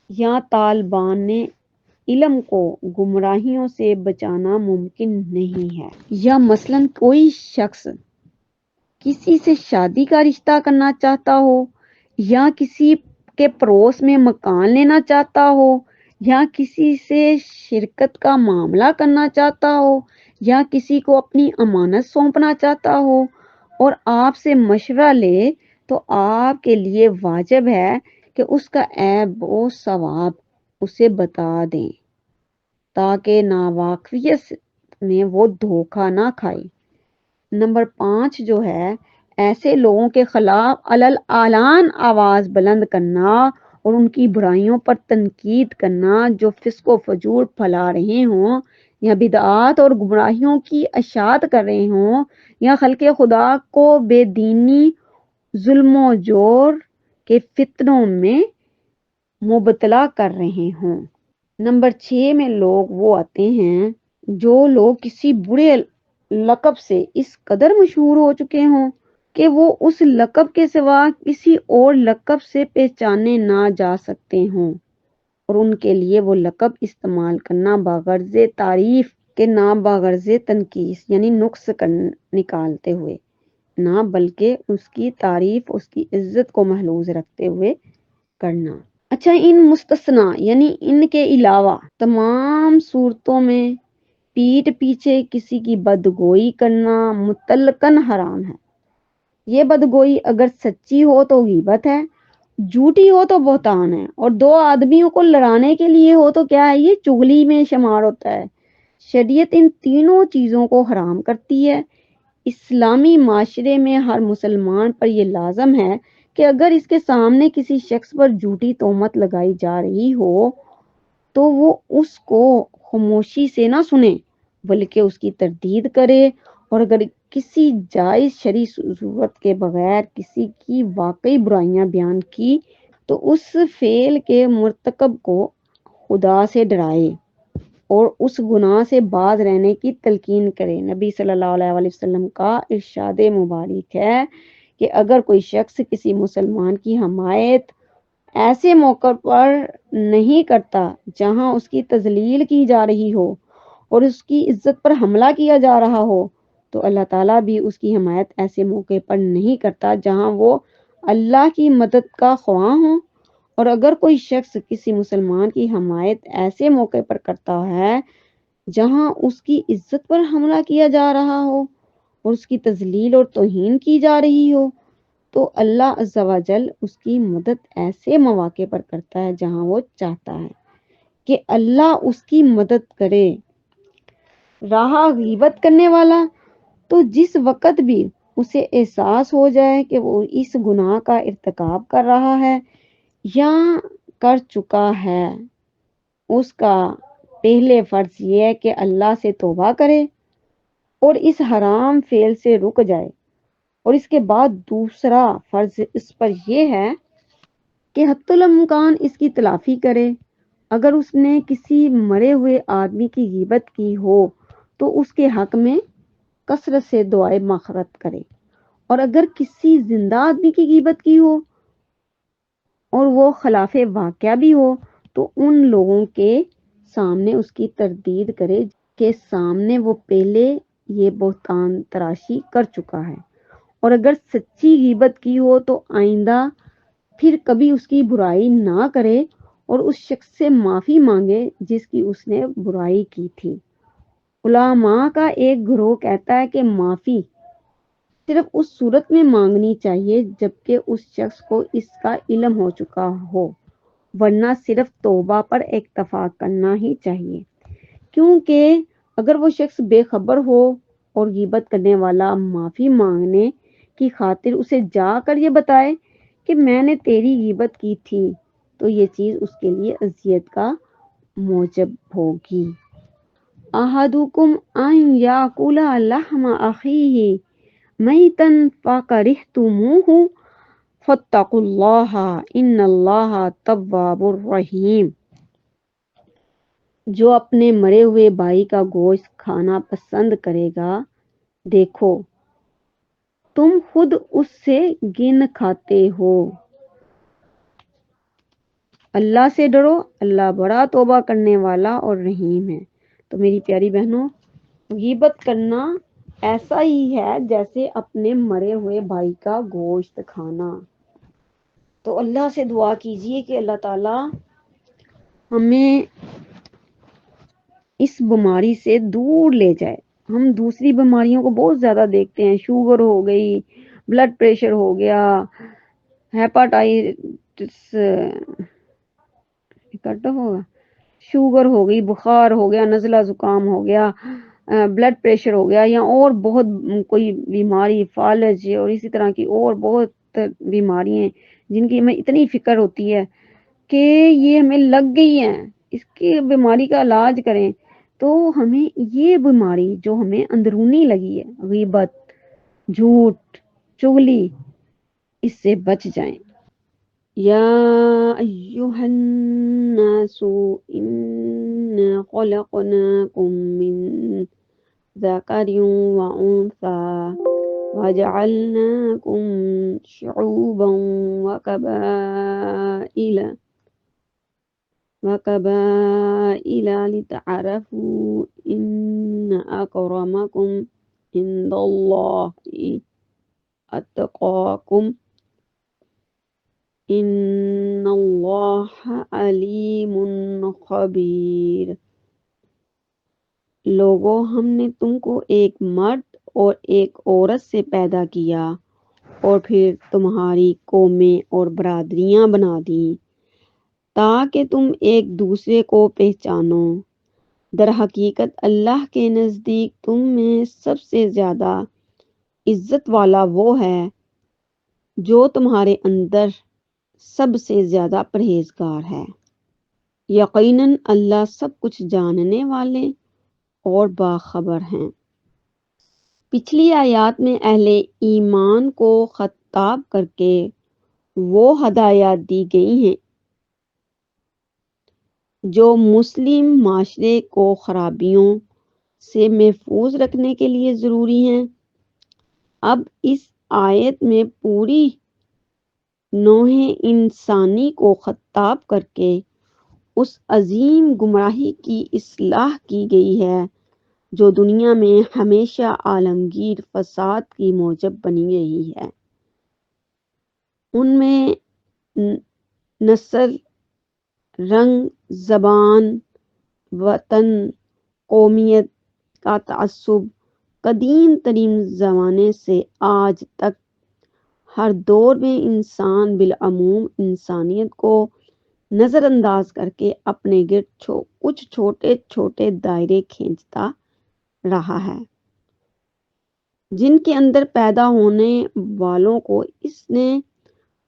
یا طالبان علم کو گمراہیوں سے بچانا ممکن نہیں ہے۔ یا مثلاً کوئی شخص کسی سے شادی کا رشتہ کرنا چاہتا ہو یا کسی کے پڑوس میں مکان لینا چاہتا ہو یا کسی سے شرکت کا معاملہ کرنا چاہتا ہو یا کسی کو اپنی امانت سونپنا چاہتا ہو اور آپ سے مشورہ لے تو آپ کے لیے واجب ہے کہ اس کا عیب و ثواب اسے بتا دیں تاکہ ناواقفیت میں وہ دھوکہ نہ کھائے۔ نمبر 5 جو ہے ایسے لوگوں کے خلاف اعلان آواز بلند کرنا اور ان کی برائیوں پر تنقید کرنا جو فسق و فجور پھیلا رہے ہوں یا بدعات اور گمراہیوں کی اشاعت کر رہے ہوں یا خلق خدا کو بے دینی، ظلم و جور کے فتنوں میں مبتلا کر رہے ہوں۔ نمبر 6 میں لوگ وہ آتے ہیں جو لوگ کسی برے لقب سے اس قدر مشہور ہو چکے ہوں کہ وہ اس لقب کے سوا کسی اور لقب سے پہچانے نہ جا سکتے ہوں اور ان کے لیے وہ لقب استعمال کرنا بغرض تعریف کے نہ بغرض تنقیص یعنی نقص نکالتے ہوئے نہ بلکہ اس کی تعریف، اس کی عزت کو محفوظ رکھتے ہوئے کرنا۔ اچھا، ان مستثنا یعنی ان کے علاوہ تمام صورتوں میں پیٹھ پیچھے کسی کی بدگوئی کرنا مطلقاً حرام ہے۔ یہ بدگوئی اگر سچی ہو تو غیبت ہے، جھوٹی ہو تو بہتان ہے اور 2 آدمیوں کو لڑانے کے لیے ہو تو کیا ہے، یہ چغلی میں شمار ہوتا ہے۔ شریعت ان تینوں چیزوں کو حرام کرتی ہے۔ اسلامی معاشرے میں ہر مسلمان پر یہ لازم ہے کہ اگر اس کے سامنے کسی شخص پر جھوٹی تہمت لگائی جا رہی ہو تو وہ اس کو خاموشی سے نہ سنے بلکہ اس کی تردید کرے، اور اگر کسی جائز شرعی ضرورت کے بغیر کسی کی واقعی برائیاں بیان کی تو اس فعل کے مرتکب کو خدا سے ڈرائے اور اس گناہ سے باز رہنے کی تلقین کرے۔ نبی صلی اللہ علیہ وآلہ وسلم کا ارشاد مبارک ہے کہ اگر کوئی شخص کسی مسلمان کی حمایت ایسے موقع پر نہیں کرتا جہاں اس کی تذلیل کی جا رہی ہو اور اس کی عزت پر حملہ کیا جا رہا ہو تو اللہ تعالیٰ بھی اس کی حمایت ایسے موقع پر نہیں کرتا جہاں وہ اللہ کی مدد کا خواہاں ہو، اور اگر کوئی شخص کسی مسلمان کی حمایت ایسے موقع پر کرتا ہے جہاں اس کی عزت پر حملہ کیا جا رہا ہو اور اس کی تذلیل اور توہین کی جا رہی ہو تو اللہ عز و جل اس کی مدد ایسے مواقع پر کرتا ہے جہاں وہ چاہتا ہے کہ اللہ اس کی مدد کرے۔ رہا غیبت کرنے والا، تو جس وقت بھی اسے احساس ہو جائے کہ وہ اس گناہ کا ارتکاب کر رہا ہے یا کر چکا ہے، اس کا پہلے فرض یہ ہے کہ اللہ سے توبہ کرے اور اس حرام فعل سے رک جائے، اور اس کے بعد دوسرا فرض اس پر یہ ہے کہ حتی الامکان اس کی تلافی کرے۔ اگر اس نے کسی مرے ہوئے آدمی کی غیبت کی ہو تو اس کے حق میں کثرت سے دعائے مغفرت کرے، اور اگر کسی زندہ آدمی کی غیبت کی ہو اور وہ خلاف واقعہ بھی ہو تو ان لوگوں کے سامنے اس کی تردید کرے کہ سامنے وہ پہلے یہ بہتان تراشی کر چکا ہے، اور اگر سچی غیبت کی ہو تو آئندہ پھر کبھی اس کی برائی نہ کرے اور اس شخص سے معافی مانگے جس کی اس نے برائی کی تھی۔ علماء کا ایک گروہ کہتا ہے کہ معافی صرف اس صورت میں مانگنی چاہیے جبکہ اس شخص کو اس کا علم ہو چکا ہو، ورنہ صرف توبہ پر اکتفا کرنا ہی چاہیے، کیونکہ اگر وہ شخص بے خبر ہو اور غیبت کرنے والا معافی مانگنے کی خاطر اسے جا کر یہ بتائے کہ میں نے تیری غیبت کی تھی تو یہ چیز اس کے لیے اذیت کا موجب ہوگی۔ احدکم ان یاکل لحم اخیہ میتا فکرہتموہ فاتقوا اللہ ان اللہ تواب الرحیم۔ جو اپنے مرے ہوئے بھائی کا گوشت کھانا پسند کرے گا، دیکھو تم خود اس سے گن کھاتے ہو، اللہ سے ڈرو، اللہ بڑا توبہ کرنے والا اور رحیم ہے۔ تو میری پیاری بہنوں، غیبت کرنا ایسا ہی ہے جیسے اپنے مرے ہوئے بھائی کا گوشت کھانا۔ تو اللہ سے دعا کیجئے کہ اللہ تعالی ہمیں اس بیماری سے دور لے جائے۔ ہم دوسری بیماریوں کو بہت زیادہ دیکھتے ہیں، شوگر ہو گئی، بلڈ پریشر ہو گیا، ہیپاٹائٹس ہوگا، شوگر ہو گئی، بخار ہو گیا، نزلہ زکام ہو گیا، بلڈ پریشر ہو گیا، یا اور بہت کوئی بیماری، فالج اور اسی طرح کی اور بہت بیماری ہیں جن کی ہمیں اتنی فکر ہوتی ہے کہ یہ ہمیں لگ گئی ہیں، اس کی بیماری کا علاج کریں۔ تو ہمیں یہ بیماری جو ہمیں اندرونی لگی ہے، غیبت، جھوٹ، چغلی، اس سے بچ جائیں۔ یا ایہا الناس انا خلقناکم من ذکر وانثی وجعلناکم شعوبا وقبائل لتعارفوا ان اکرمکم عند اللہ اتقاکم ان اللہ علیم خبیر۔ لوگو، ہم نے تم کو ایک مرد اور ایک عورت سے پیدا کیا اور پھر تمہاری قومیں اور برادریاں بنا دیں تاکہ تم ایک دوسرے کو پہچانو۔ در حقیقت اللہ کے نزدیک تم میں سب سے زیادہ عزت والا وہ ہے جو تمہارے اندر سب سے زیادہ پرہیزگار ہے۔ یقیناً اللہ سب کچھ جاننے والے اور باخبر ہیں۔ پچھلی آیات میں اہل ایمان کو خطاب کر کے وہ ہدایات دی گئی ہیں جو مسلم معاشرے کو خرابیوں سے محفوظ رکھنے کے لیے ضروری ہیں۔ اب اس آیت میں پوری نوع انسانی کو خطاب کر کے اس عظیم گمراہی کی اصلاح کی گئی ہے جو دنیا میں ہمیشہ عالمگیر فساد کی موجب بنی رہی ہے۔ ان میں نسل، رنگ، زبان، وطن، قومیت کا تعصب، قدیم ترین زمانے سے آج تک ہر دور میں انسان بالعموم انسانیت کو نظر انداز کر کے اپنے گرد کچھ چھوٹے چھوٹے دائرے کھینچتا رہا ہے، جن کے اندر پیدا ہونے والوں کو اس نے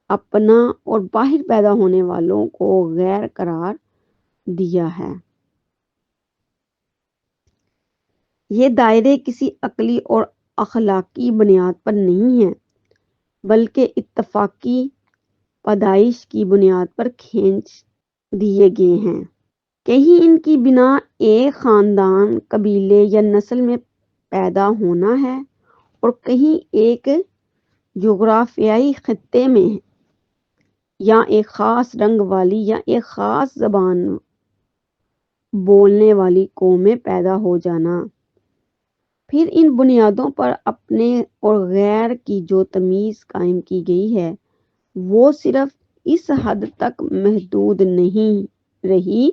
اپنا اور باہر پیدا ہونے والوں کو غیر قرار دیا ہے۔ یہ دائرے کسی عقلی اور اخلاقی بنیاد پر نہیں ہیں، بلکہ اتفاقی پیدائش کی بنیاد پر کھینچ دیے گئے ہیں۔ کہیں ان کی بنا ایک خاندان، قبیلے یا نسل میں پیدا ہونا ہے اور کہیں ایک جغرافیائی خطے میں یا ایک خاص رنگ والی یا ایک خاص زبان بولنے والی قوم میں پیدا ہو جانا۔ پھر ان بنیادوں پر اپنے اور غیر کی جو تمیز قائم کی گئی ہے وہ صرف اس حد تک محدود نہیں رہی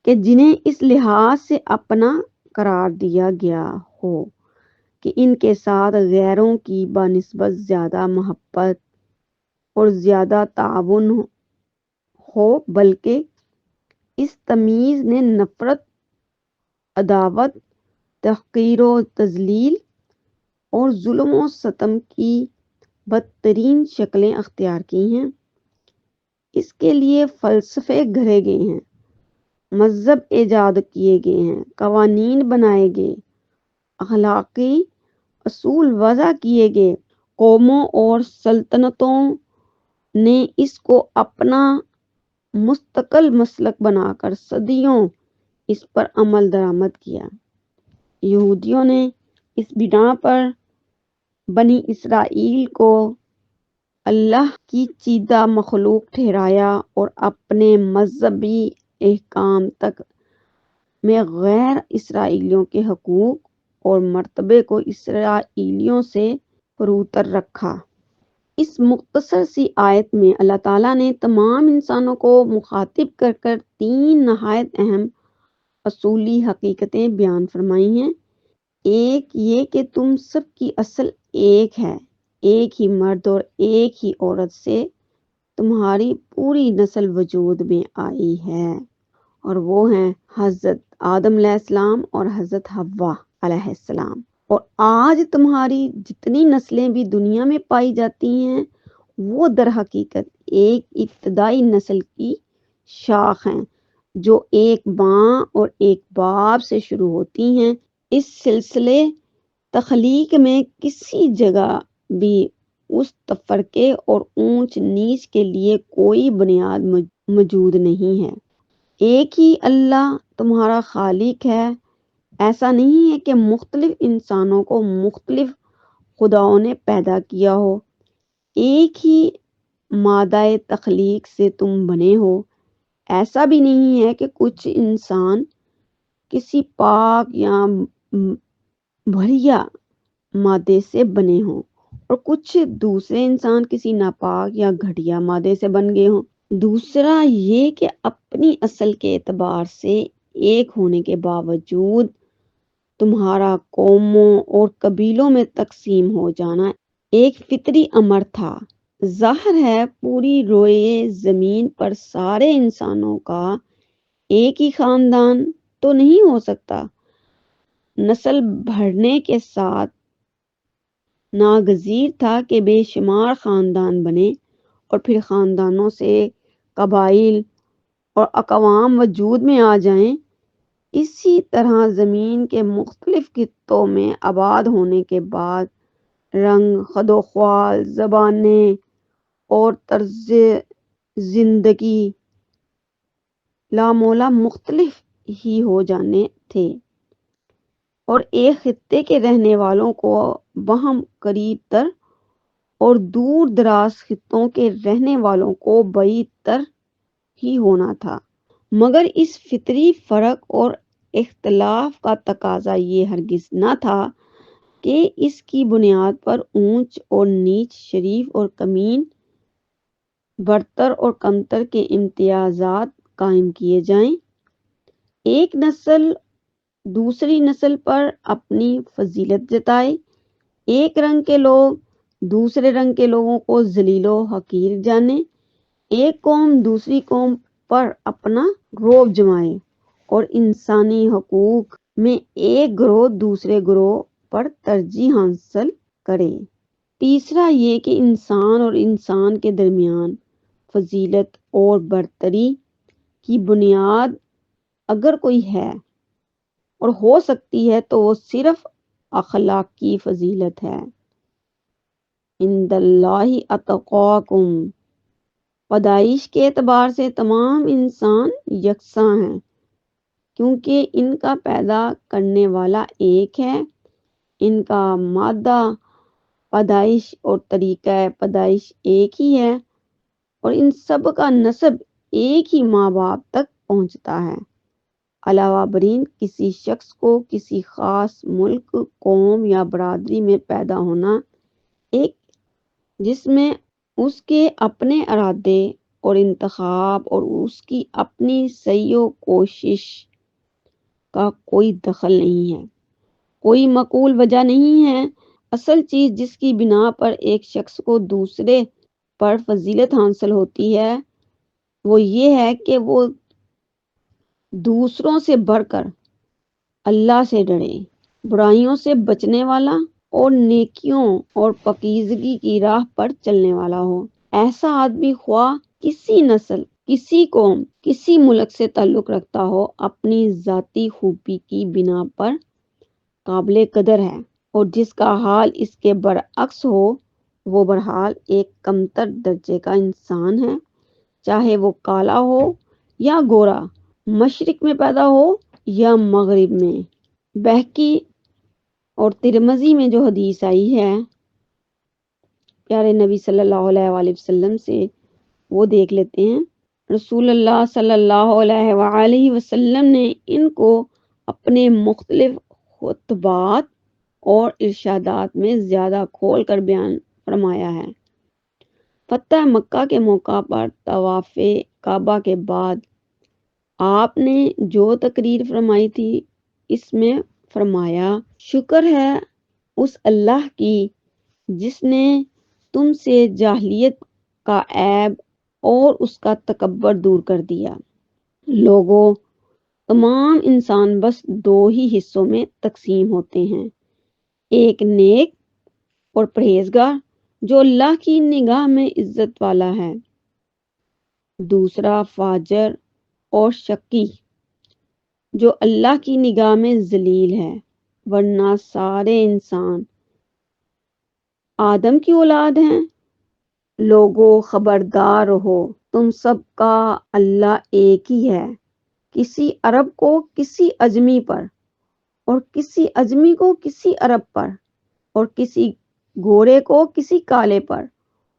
کہ جنہیں اس لحاظ سے اپنا قرار دیا گیا ہو کہ ان کے ساتھ غیروں کی بنسبت زیادہ محبت اور زیادہ تعاون ہو، بلکہ اس تمیز نے نفرت، عداوت، تحقیر و تذلیل اور ظلم و ستم کی بدترین شکلیں اختیار کی ہیں۔ اس کے لیے فلسفے گھڑے گئے ہیں، مذہب ایجاد کیے گئے ہیں، قوانین بنائے گئے، اخلاقی اصول وضع کیے گئے۔ قوموں اور سلطنتوں نے اس کو اپنا مستقل مسلک بنا کر صدیوں اس پر عمل درآمد کیا۔ یہودیوں نے اس بنا پر بنی اسرائیل کو اللہ کی چیدہ مخلوق ٹھہرایا اور اپنے مذہبی احکام تک میں غیر اسرائیلیوں کے حقوق اور مرتبے کو اسرائیلیوں سے فروتر رکھا۔ اس مختصر سی آیت میں اللہ تعالیٰ نے تمام انسانوں کو مخاطب کر کر تین نہایت اہم اصولی حقیقتیں بیان فرمائی ہیں۔ ایک یہ کہ تم سب کی اصل ایک ہے، ایک ہی مرد اور ایک ہی عورت سے تمہاری پوری نسل وجود میں آئی ہے، اور وہ ہیں حضرت آدم علیہ السلام اور حضرت حوا علیہ السلام۔ اور آج تمہاری جتنی نسلیں بھی دنیا میں پائی جاتی ہیں وہ در حقیقت ایک ابتدائی نسل کی شاخ ہیں جو ایک ماں اور ایک باپ سے شروع ہوتی ہیں۔ اس سلسلے تخلیق میں کسی جگہ بھی اس تفرقے اور اونچ نیچ کے لیے کوئی بنیاد موجود نہیں ہے۔ ایک ہی اللہ تمہارا خالق ہے۔ ایسا نہیں ہے کہ مختلف انسانوں کو مختلف خداؤں نے پیدا کیا ہو، ایک ہی مادہ تخلیق سے تم بنے ہو۔ ایسا بھی نہیں ہے کہ کچھ انسان کسی پاک یا بھریا مادے سے بنے ہوں اور کچھ دوسرے انسان کسی ناپاک یا گھٹیا مادے سے بن گئے ہوں۔ دوسرا یہ کہ اپنی اصل کے اعتبار سے ایک ہونے کے باوجود تمہارا قوموں اور قبیلوں میں تقسیم ہو جانا ایک فطری امر تھا۔ ظاہر ہے پوری روئے زمین پر سارے انسانوں کا ایک ہی خاندان تو نہیں ہو سکتا۔ نسل بڑھنے کے ساتھ ناگزیر تھا کہ بے شمار خاندان بنے اور پھر خاندانوں سے قبائل اور اقوام وجود میں آ جائیں۔ اسی طرح زمین کے مختلف خطوں میں آباد ہونے کے بعد رنگ، خد و خال، زبانیں اور طرز زندگی لامولا مختلف ہی ہو جانے تھے، اور ایک خطے کے رہنے والوں کو باہم قریب تر اور دور دراز خطوں کے رہنے والوں کو بعید تر ہی ہونا تھا۔ مگر اس فطری فرق اور اختلاف کا تقاضا یہ ہرگز نہ تھا کہ اس کی بنیاد پر اونچ اور نیچ، شریف اور کمین، برتر اور کمتر کے امتیازات قائم کیے جائیں۔ ایک نسل دوسری نسل پر اپنی فضیلت جتائے۔ ایک رنگ کے لوگ دوسرے رنگ کے لوگوں کو ذلیل و حقیر جانے۔ ایک قوم دوسری قوم پر اپنا رعب جمائے اور انسانی حقوق میں ایک گروہ دوسرے گروہ پر ترجیح حاصل کرے۔ تیسرا یہ کہ انسان اور انسان کے درمیان فضیلت اور برتری کی بنیاد اگر کوئی ہے اور ہو سکتی ہے تو وہ صرف اخلاقی فضیلت ہے۔ عند اللہ اتقاکم، پیدائش کے اعتبار سے تمام انسان یکساں ہیں کیونکہ ان کا پیدا کرنے والا ایک ہے، ان کا مادہ پیدائش اور طریقہ پیدائش ایک ہی ہے اور ان سب کا نسب ایک ہی ماں باپ تک پہنچتا ہے۔ علاوہ برین کسی شخص کو کسی خاص ملک، قوم یا برادری میں پیدا ہونا ایک جس میں اس کے اپنے ارادے اور انتخاب اور اس کی اپنی سعی و کوشش کا کوئی دخل نہیں ہے، کوئی معقول وجہ نہیں ہے۔ اصل چیز جس کی بنا پر ایک شخص کو دوسرے پر فضیلت حاصل ہوتی ہے وہ یہ ہے کہ وہ دوسروں سے بڑھ کر اللہ سے ڈرے، برائیوں سے بچنے والا اور نیکیوں اور پاکیزگی کی راہ پر چلنے والا ہو۔ ایسا آدمی خواہ کسی نسل، کسی قوم، کسی ملک سے تعلق رکھتا ہو، اپنی ذاتی خوبی کی بنا پر قابل قدر ہے، اور جس کا حال اس کے برعکس ہو وہ بہرحال ایک کمتر درجے کا انسان ہے، چاہے وہ کالا ہو یا گورا، مشرق میں پیدا ہو یا مغرب میں۔ بہقی اور ترمذی میں جو حدیث آئی ہے پیارے نبی صلی اللہ علیہ وآلہ وسلم سے، وہ دیکھ لیتے ہیں۔ رسول اللہ صلی اللہ علیہ وآلہ وسلم نے ان کو اپنے مختلف خطبات اور ارشادات میں زیادہ کھول کر بیان فرمایا ہے۔ فتح مکہ کے موقع پر طواف کعبہ کے بعد آپ نے جو تقریر فرمائی تھی اس میں فرمایا، شکر ہے اس اللہ کی جس نے تم سے جاہلیت کا عیب اور اس کا تکبر دور کر دیا۔ لوگوں، تمام انسان بس دو ہی حصوں میں تقسیم ہوتے ہیں، ایک نیک اور پرہیزگار جو اللہ کی نگاہ میں عزت والا ہے، دوسرا فاجر اور شقی جو اللہ کی نگاہ میں ذلیل ہے، ورنہ سارے انسان آدم کی اولاد ہیں۔ لوگوں خبردار رہو، تم سب کا اللہ ایک ہی ہے۔ کسی عرب کو کسی عجمی پر اور کسی عجمی کو کسی عرب پر اور کسی گھوڑے کو کسی کالے پر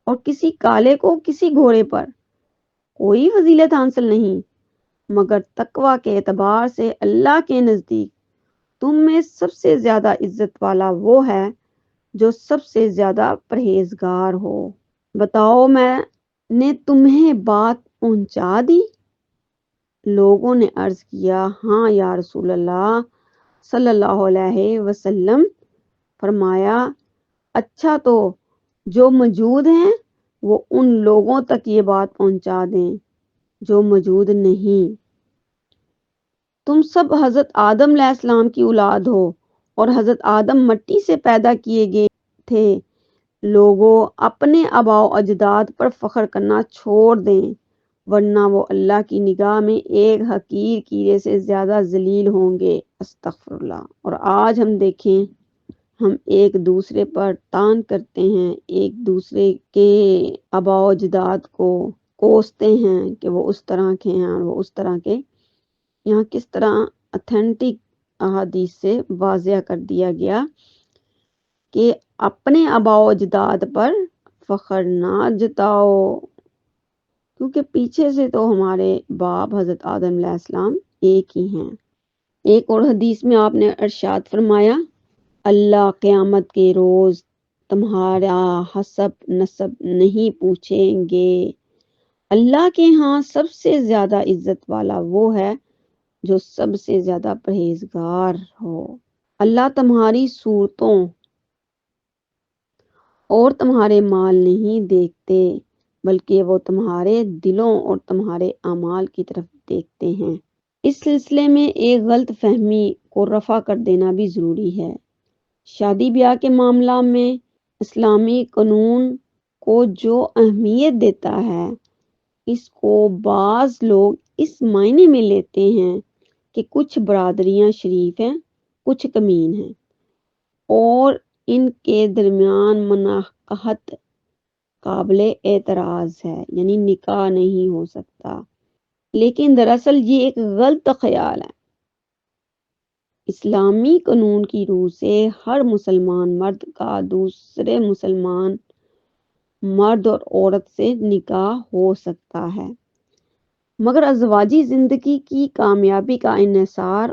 اور کسی کالے کو کسی گھوڑے پر کوئی فضیلت حاصل نہیں، مگر تقویٰ کے اعتبار سے اللہ کے نزدیک تم میں سب سے زیادہ عزت والا وہ ہے جو سب سے زیادہ پرہیزگار ہو۔ بتاؤ میں نے تمہیں بات پہنچا دی؟ لوگوں نے عرض کیا، ہاں یا رسول اللہ صلی اللہ علیہ وسلم۔ فرمایا، اچھا تو جو موجود ہیں وہ ان لوگوں تک یہ بات پہنچا دیں جو موجود نہیں۔ تم سب حضرت آدم علیہ السلام کی اولاد ہو اور حضرت آدم مٹی سے پیدا کیے گئے تھے۔ لوگوں اپنے آباء و اجداد پر فخر کرنا چھوڑ دیں ورنہ وہ اللہ کی نگاہ میں ایک حقیر کیڑے سے زیادہ ذلیل ہوں گے۔ استغفر اللہ۔ اور آج ہم دیکھیں، ہم ایک دوسرے پر طعن کرتے ہیں، ایک دوسرے کے آباء و اجداد کو کوستے ہیں کہ وہ اس طرح کے ہیں اور وہ اس طرح کے۔ یہاں کس طرح اتھینٹک احادیث سے واضح کر دیا گیا کہ اپنے آباء و اجداد پر فخر نہ جتاؤ، کیونکہ پیچھے سے تو ہمارے باپ حضرت آدم علیہ السلام ایک ہی ہیں۔ ایک اور حدیث میں آپ نے ارشاد فرمایا، اللہ قیامت کے روز تمہارا حسب نسب نہیں پوچھیں گے۔ اللہ کے ہاں سب سے زیادہ عزت والا وہ ہے جو سب سے زیادہ پرہیزگار ہو۔ اللہ تمہاری صورتوں اور تمہارے مال نہیں دیکھتے، بلکہ وہ تمہارے دلوں اور تمہارے اعمال کی طرف دیکھتے ہیں۔ اس سلسلے میں ایک غلط فہمی کو رفع کر دینا بھی ضروری ہے۔ شادی بیاہ کے معاملہ میں اسلامی قانون کو جو اہمیت دیتا ہے، اس کو بعض لوگ اس معنی میں لیتے ہیں کہ کچھ برادریاں شریف ہیں، کچھ کمین ہیں، اور ان کے درمیان مناکحت قابل اعتراض ہے، یعنی نکاح نہیں ہو سکتا۔ لیکن دراصل یہ ایک غلط خیال ہے۔ اسلامی قانون کی روح سے ہر مسلمان مرد کا دوسرے مسلمان مرد اور عورت سے نکاح ہو سکتا ہے، مگر ازواجی زندگی کی کامیابی کا انحصار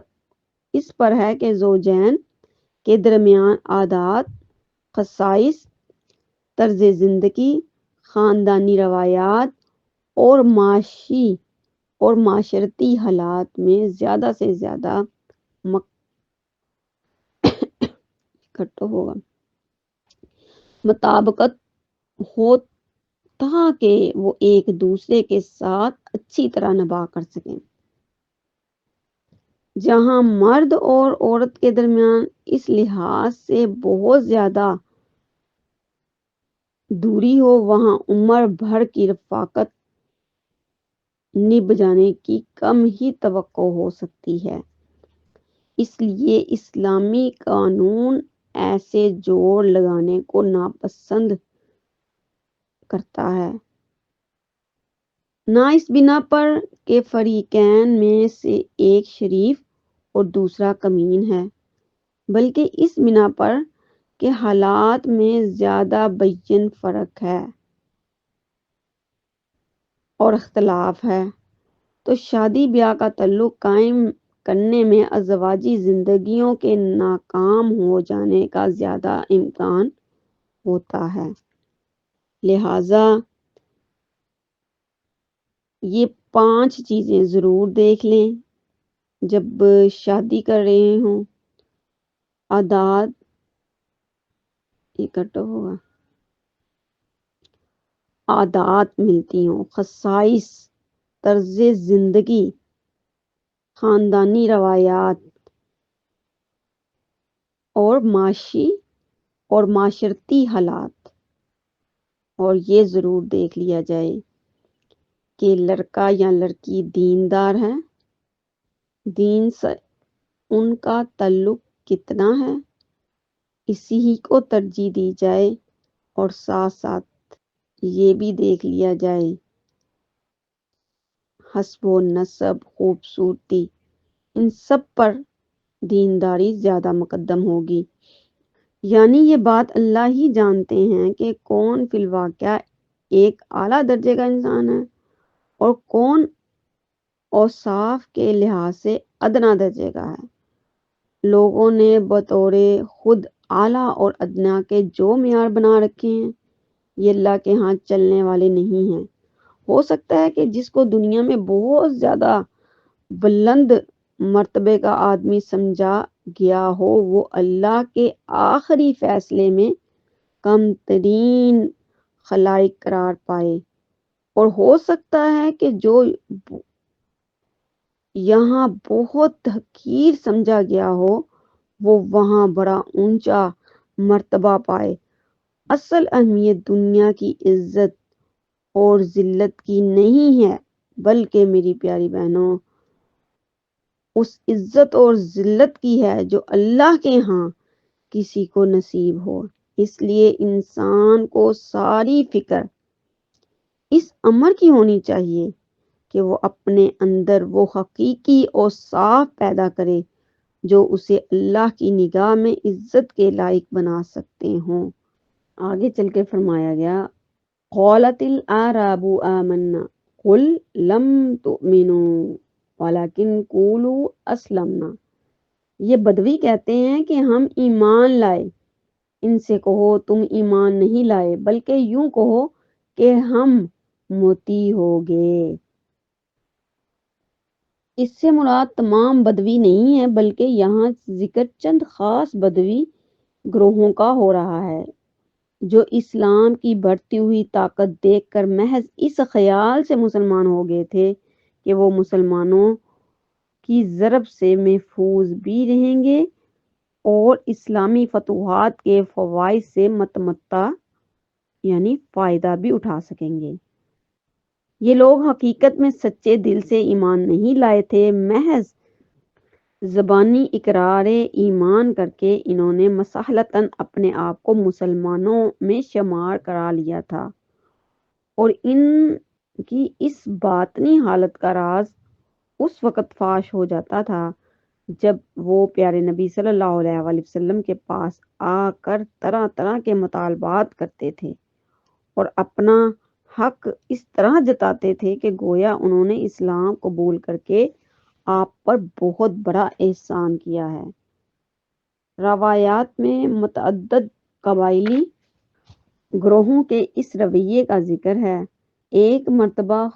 اس پر ہے کہ زوجین کے درمیان عادات، خصائص، طرز زندگی، خاندانی روایات اور معاشی اور معاشرتی حالات میں زیادہ سے زیادہ مطابقت ہو تاکہ وہ ایک دوسرے کے ساتھ اچھی طرح نبھا کر سکیں۔ جہاں مرد اور عورت کے درمیان اس لحاظ سے بہت زیادہ دوری ہو، وہاں عمر بھر کی رفاقت نبھ جانے کی کم ہی توقع ہو سکتی ہے۔ اس لیے اسلامی قانون ایسے جوڑ لگانے کو ناپسند کرتا ہے، نہ اس بنا پر کہ فریقین میں سے ایک شریف اور دوسرا کمین ہے، بلکہ اس بنا پر کہ حالات میں زیادہ بین فرق ہے اور اختلاف ہے، تو شادی بیاہ کا تعلق قائم کرنے میں ازواجی زندگیوں کے ناکام ہو جانے کا زیادہ امکان ہوتا ہے۔ لہٰذا یہ 5 چیزیں ضرور دیکھ لیں جب شادی کر رہے ہوں۔ عادات عادات ملتی ہوں، خصائص، طرز زندگی، خاندانی روایات اور معاشی اور معاشرتی حالات، اور یہ ضرور دیکھ لیا جائے کہ لڑکا یا لڑکی دیندار ہے، دین سے ان کا تعلق کتنا ہے، اسی ہی کو ترجیح دی جائے، اور ساتھ ساتھ یہ بھی دیکھ لیا جائے حسب و نسب، خوبصورتی، ان سب پر دینداری زیادہ مقدم ہوگی۔ یعنی یہ بات اللہ ہی جانتے ہیں کہ کون فی الواقع ایک اعلیٰ درجے کا انسان ہے اور کون اوصاف کے لحاظ سے ادنا درجے کا ہے۔ لوگوں نے بطور خود اعلیٰ اور ادنا کے جو معیار بنا رکھے ہیں، یہ اللہ کے ہاں چلنے والے نہیں ہیں۔ ہو سکتا ہے کہ جس کو دنیا میں بہت زیادہ بلند مرتبے کا آدمی سمجھا گیا ہو، وہ اللہ کے آخری فیصلے میں کم ترین خلائق قرار پائے، اور ہو سکتا ہے کہ جو یہاں بہت حقیر سمجھا گیا ہو، وہ وہاں بڑا اونچا مرتبہ پائے۔ اصل اہمیت دنیا کی عزت اور ذلت کی نہیں ہے، بلکہ میری پیاری بہنوں، اس عزت اور ذلت کی ہے جو اللہ کے ہاں کسی کو نصیب ہو۔ اس لیے انسان کو ساری فکر اس امر کی ہونی چاہیے کہ وہ اپنے اندر وہ حقیقی اوصاف پیدا کرے جو اسے اللہ کی نگاہ میں عزت کے لائق بنا سکتے ہوں۔ آگے چل کے فرمایا گیا، قالت الاعراب آمنا قل لم تؤمنوا ولکن قولوا اسلمنا۔ یہ بدوی کہتے ہیں کہ ہم ایمان لائے، ان سے کہو تم ایمان نہیں لائے، بلکہ یوں کہو کہ ہم مطیع ہو گئے۔ اس سے مراد تمام بدوی نہیں ہے، بلکہ یہاں ذکر چند خاص بدوی گروہوں کا ہو رہا ہے جو اسلام کی بڑھتی ہوئی طاقت دیکھ کر محض اس خیال سے مسلمان ہو گئے تھے کہ وہ مسلمانوں کی ضرب سے محفوظ بھی رہیں گے اور اسلامی فتوحات کے فوائد سے متمتع یعنی فائدہ بھی اٹھا سکیں گے۔ یہ لوگ حقیقت میں سچے دل سے ایمان نہیں لائے تھے، محض زبانی اقرار ایمان کر کے انہوں نے مسلحتاً اپنے آپ کو مسلمانوں میں شمار کرا لیا تھا، اور ان کی اس باطنی حالت کا راز اس وقت فاش ہو جاتا تھا جب وہ پیارے نبی صلی اللہ علیہ وآلہ وسلم کے پاس آ کر طرح طرح کے مطالبات کرتے تھے اور اپنا حق اس طرح جتاتے تھے کہ گویا انہوں نے اسلام قبول کر کے آپ پر بہت بڑا احسان کیا ہے۔ روایات میں متعدد قبائلی گروہوں کے اس رویے کا ذکر ہے۔ ایک مرتبہ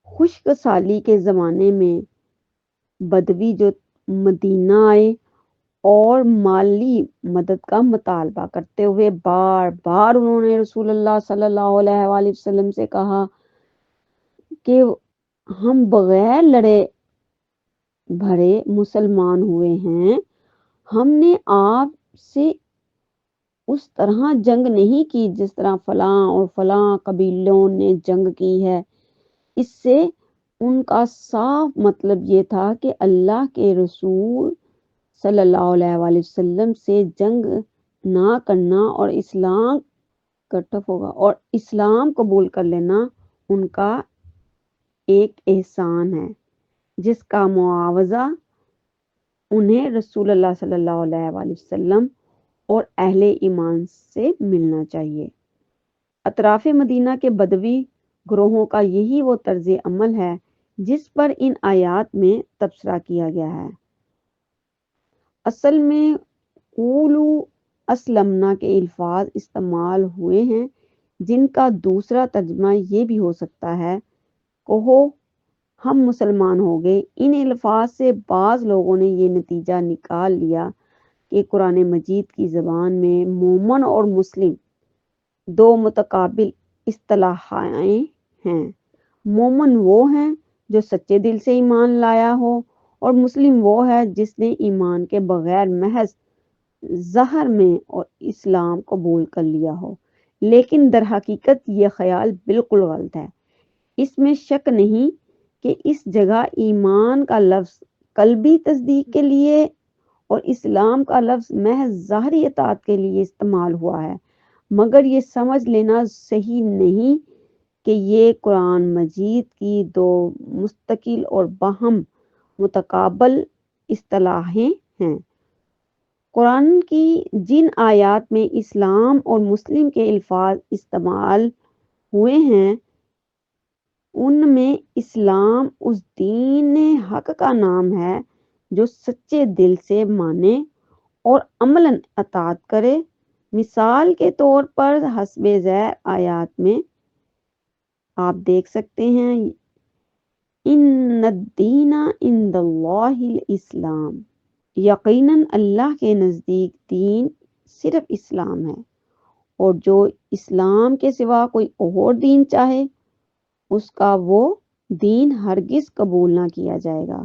خشک سالی کے زمانے میں بدوی جو مدینہ آئے اور مالی مدد کا مطالبہ کرتے ہوئے بار بار انہوں نے رسول اللہ صلی اللہ علیہ وآلہ وسلم سے کہا کہ ہم بغیر لڑے بھرے مسلمان ہوئے ہیں، ہم نے آپ سے اس طرح جنگ نہیں کی جس طرح فلاں اور فلاں قبیلوں نے جنگ کی ہے۔ اس سے ان کا صاف مطلب یہ تھا کہ اللہ کے رسول صلی اللہ علیہ وآلہ وسلم سے جنگ نہ کرنا اور اسلام قبول کر لینا ان کا ایک احسان ہے جس کا معاوضہ انہیں رسول اللہ صلی اللہ علیہ وآلہ وسلم اور اہل ایمان سے ملنا چاہیے۔ اطراف مدینہ کے بدوی گروہوں کا یہی وہ طرز عمل ہے جس پر ان آیات میں تبصرہ کیا گیا ہے۔ اصل میں قولوا اسلمنا کے الفاظ استعمال ہوئے ہیں جن کا دوسرا ترجمہ یہ بھی ہو سکتا ہے کہو ہم مسلمان ہو گئے۔ ان الفاظ سے بعض لوگوں نے یہ نتیجہ نکال لیا کہ قرآن مجید کی زبان میں مومن اور مسلم دو متقابل اصطلاحیں ہیں۔ مومن وہ ہیں جو سچے دل سے ایمان لایا ہو، اور مسلم وہ ہے جس نے ایمان کے بغیر محض ظاہر میں اور اسلام قبول کر لیا ہو، لیکن در حقیقت یہ خیال بالکل غلط ہے۔ اس میں شک نہیں کہ اس جگہ ایمان کا لفظ قلبی تصدیق کے لیے اور اسلام کا لفظ محض ظاہری اطاعت کے لیے استعمال ہوا ہے، مگر یہ سمجھ لینا صحیح نہیں کہ یہ قرآن مجید کی دو مستقل اور باہم متقابل اصطلاحیں ہیں۔ قرآن کی جن آیات میں اسلام اور مسلم کے الفاظ استعمال ہوئے ہیں ان میں اسلام اس دین حق کا نام ہے جو سچے دل سے مانے اور عملاً اطاعت کرے۔ مثال کے طور پر حسب ذیل آیات میں آپ دیکھ سکتے ہیں ان الدین عند اللہ الاسلام، یقیناً اللہ کے نزدیک دین صرف اسلام ہے، اور جو اسلام کے سوا کوئی اور دین چاہے اس کا وہ دین ہرگز قبول نہ کیا جائے گا،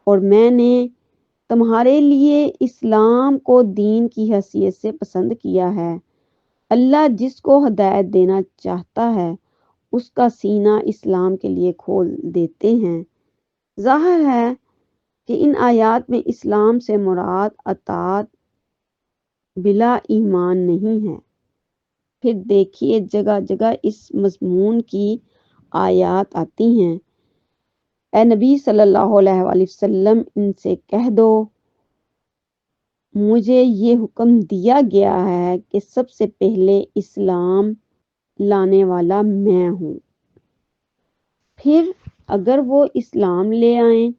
اور میں نے تمہارے لیے اسلام کو دین کی حیثیت سے پسند کیا ہے۔ اللہ جس کو ہدایت دینا چاہتا ہے اس کا سینہ اسلام کے لیے کھول دیتے ہیں۔ ظاہر ہے کہ ان آیات میں اسلام سے مراد اطاعت بلا ایمان نہیں ہے۔ پھر دیکھیے جگہ جگہ اس مضمون کی آیات آتی ہیں، اے نبی صلی اللہ علیہ وآلہ وسلم ان سے کہہ دو مجھے یہ حکم دیا گیا ہے کہ سب سے پہلے اسلام لانے والا میں ہوں، پھر اگر وہ اسلام لے آئیں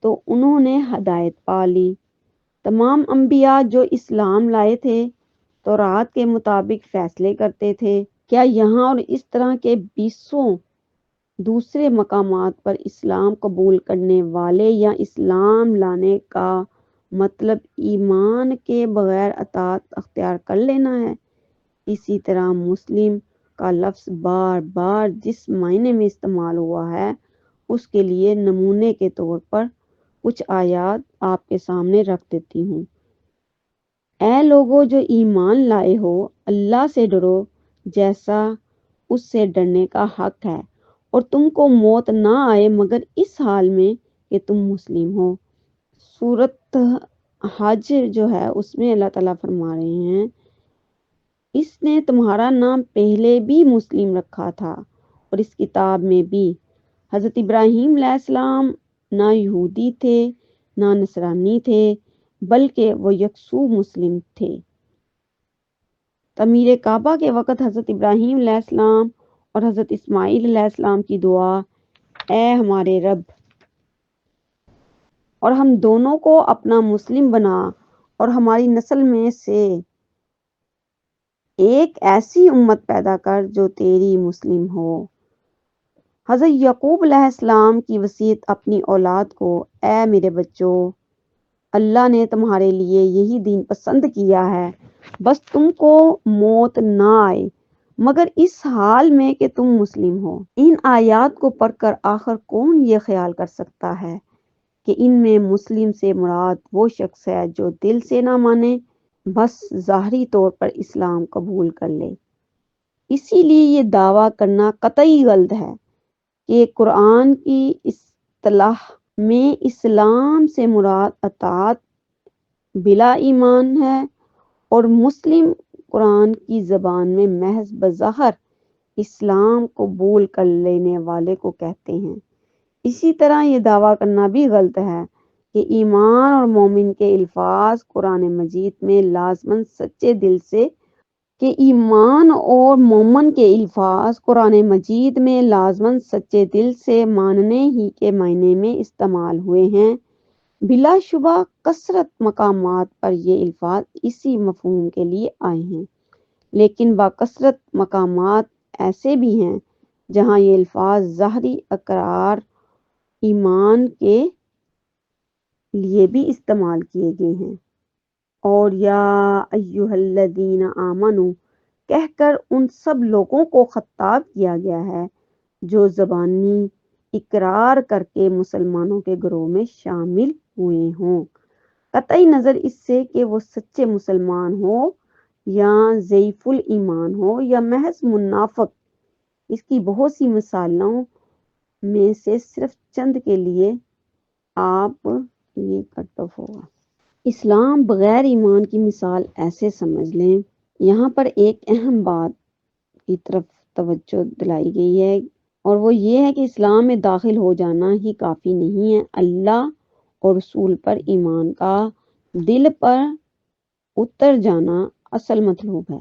تو انہوں نے ہدایت پا لی۔ تمام انبیاء جو اسلام لائے تھے تورات کے مطابق فیصلے کرتے تھے۔ کیا یہاں اور اس طرح کے 20 دوسرے مقامات پر اسلام قبول کرنے والے یا اسلام لانے کا مطلب ایمان کے بغیر اطاعت اختیار کر لینا ہے۔ اسی طرح مسلم کا لفظ بار بار جس معنی میں استعمال ہوا ہے اس کے لیے نمونے کے طور پر کچھ آیات آپ کے سامنے رکھ دیتی ہوں۔ اے لوگو جو ایمان لائے ہو، اللہ سے ڈرو جیسا اس سے ڈرنے کا حق ہے، اور تم کو موت نہ آئے مگر اس حال میں کہ تم مسلم ہو۔ سورۃ حج جو ہے اس میں اللہ تعالیٰ فرما رہے ہیں اس نے تمہارا نام پہلے بھی مسلم رکھا تھا، اور اس کتاب میں بھی حضرت ابراہیم علیہ السلام نہ یہودی تھے نہ نصرانی تھے بلکہ وہ یکسو مسلم تھے۔ تعمیر کعبہ کے وقت حضرت ابراہیم علیہ السلام اور حضرت اسماعیل علیہ السلام کی دعا، اے ہمارے رب، اور ہم دونوں کو اپنا مسلم بنا اور ہماری نسل میں سے ایک ایسی امت پیدا کر جو تیری مسلم ہو۔ حضرت یعقوب علیہ السلام کی وصیت اپنی اولاد کو، اے میرے بچوں، اللہ نے تمہارے لیے یہی دین پسند کیا ہے، بس تم کو موت نہ آئے مگر اس حال میں کہ تم مسلم ہو۔ ان آیات کو پڑھ کر آخر کون یہ خیال کر سکتا ہے کہ ان میں مسلم سے مراد وہ شخص ہے جو دل سے نہ مانے، بس ظاہری طور پر اسلام قبول کر لے۔ اسی لیے یہ دعویٰ کرنا قطعی غلط ہے کہ قرآن کی اصطلاح میں اسلام سے مراد اطاعت بلا ایمان ہے، اور مسلم قرآن کی زبان میں محض بظاہر اسلام قبول کر لینے والے کو کہتے ہیں۔ اسی طرح یہ دعویٰ کرنا بھی غلط ہے کہ ایمان اور مومن کے الفاظ قرآن مجید میں لازماً سچے دل سے ماننے ہی کے معنی میں استعمال ہوئے ہیں۔ بلا شبہ کثرت مقامات پر یہ الفاظ اسی مفہوم کے لیے آئے ہیں، لیکن باکثرت مقامات ایسے بھی ہیں جہاں یہ الفاظ ظاہری اقرار ایمان کے لیے بھی استعمال کیے گئے ہیں، اور یا ایھا الذین آمنوا کہہ کر ان سب لوگوں کو خطاب کیا گیا ہے جو زبانی اقرار کر کے مسلمانوں کے گروہ میں شامل ہوئے ہوں، قطعی نظر اس سے کہ وہ سچے مسلمان ہو یا ضعیف الایمان ہو یا محض منافق۔ اس کی بہت سی مثالوں میں سے صرف چند کے لیے آپ یہ کٹ آف ہوگا۔ اسلام بغیر ایمان کی مثال ایسے سمجھ لیں۔ یہاں پر ایک اہم بات کی طرف توجہ دلائی گئی ہے، اور وہ یہ ہے کہ اسلام میں داخل ہو جانا ہی کافی نہیں ہے، اللہ اور رسول پر ایمان کا دل پر اتر جانا اصل مطلوب ہے۔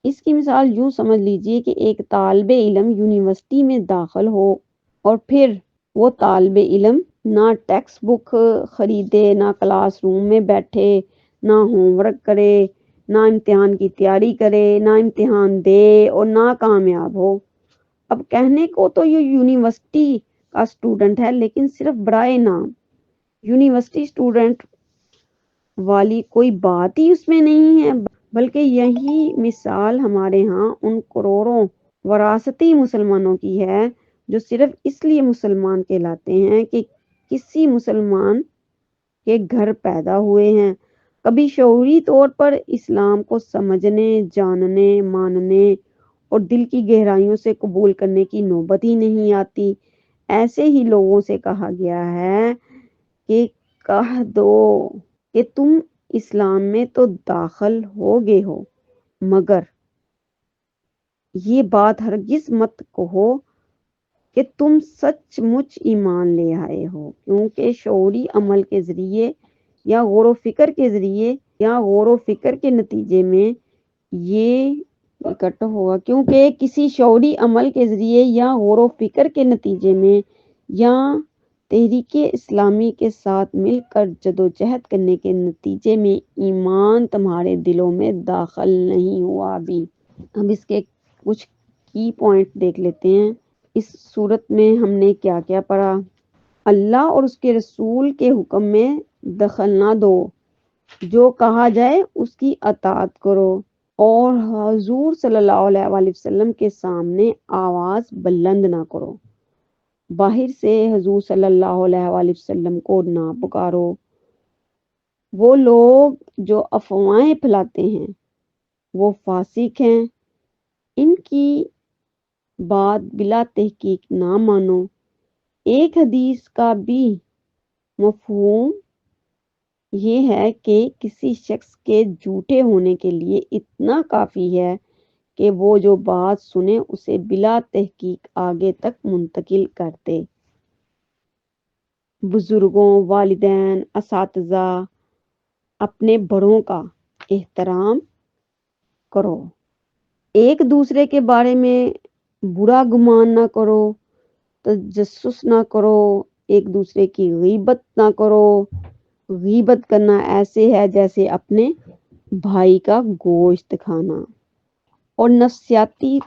اس کی مثال یوں سمجھ لیجئے کہ ایک طالب علم یونیورسٹی میں داخل ہو اور پھر وہ طالب علم نہ ٹیکسٹ بک خریدے، نہ کلاس روم میں بیٹھے، نہ ہوم ورک کرے، نہ امتحان کی تیاری کرے، نہ امتحان دے اور نہ کامیاب ہو۔ اب کہنے کو تو یہ یونیورسٹی کا اسٹوڈنٹ ہے، لیکن صرف برائے نام یونیورسٹی اسٹوڈنٹ والی کوئی بات ہی اس میں نہیں ہے، بلکہ یہی مثال ہمارے ہاں ان کروڑوں وراثتی مسلمانوں کی ہے جو صرف اس لیے مسلمان کہلاتے ہیں کہ کسی مسلمان کے گھر پیدا ہوئے ہیں، کبھی شعوری طور پر اسلام کو سمجھنے، جاننے، ماننے اور دل کی گہرائیوں سے قبول کرنے کی نوبت ہی نہیں آتی۔ ایسے ہی لوگوں سے کہا گیا ہے کہ کہہ دو کہ تم اسلام میں تو داخل ہو گئے ہو، مگر یہ بات ہرگز مت کہو کہ تم سچ مچ ایمان لے آئے ہو، کیونکہ شعوری عمل کے ذریعے یا غور و فکر کے ذریعے یا غور و فکر کے نتیجے میں یہ اکٹھا ہوگا کیونکہ کسی شعوری عمل کے ذریعے یا غور و فکر کے نتیجے میں یا تحریک اسلامی کے ساتھ مل کر جدوجہد کرنے کے نتیجے میں ایمان تمہارے دلوں میں داخل نہیں ہوا۔ اب اس کے کچھ کی پوائنٹ دیکھ لیتے ہیں۔ اس صورت میں ہم نے کیا کیا پڑھا؟ اللہ اور اس کے رسول کے حکم میں دخل نہ دو، جو کہا جائے اس کی اطاعت کرو، اور حضور صلی اللہ علیہ وآلہ وسلم کے سامنے آواز بلند نہ کرو، باہر سے حضور صلی اللہ علیہ وآلہ وسلم کو نہ پکارو۔ وہ لوگ جو افواہیں پھیلاتے ہیں وہ فاسق ہیں، ان کی بات بلا تحقیق نہ مانو۔ ایک حدیث کا بھی مفہوم یہ ہے کہ کسی شخص کے جھوٹے ہونے کے لیے اتنا کافی ہے کہ وہ جو بات سنے اسے بلا تحقیق آگے تک منتقل کر دے۔ بزرگوں، والدین، اساتذہ، اپنے بڑوں کا احترام کرو، ایک دوسرے کے بارے میں برا گمان نہ کرو، تجسس نہ کرو، ایک دوسرے کی غیبت نہ کرو۔ غیبت کرنا ایسے ہے جیسے اپنے بھائی کا گوشت کھانا۔ اور نفسیاتی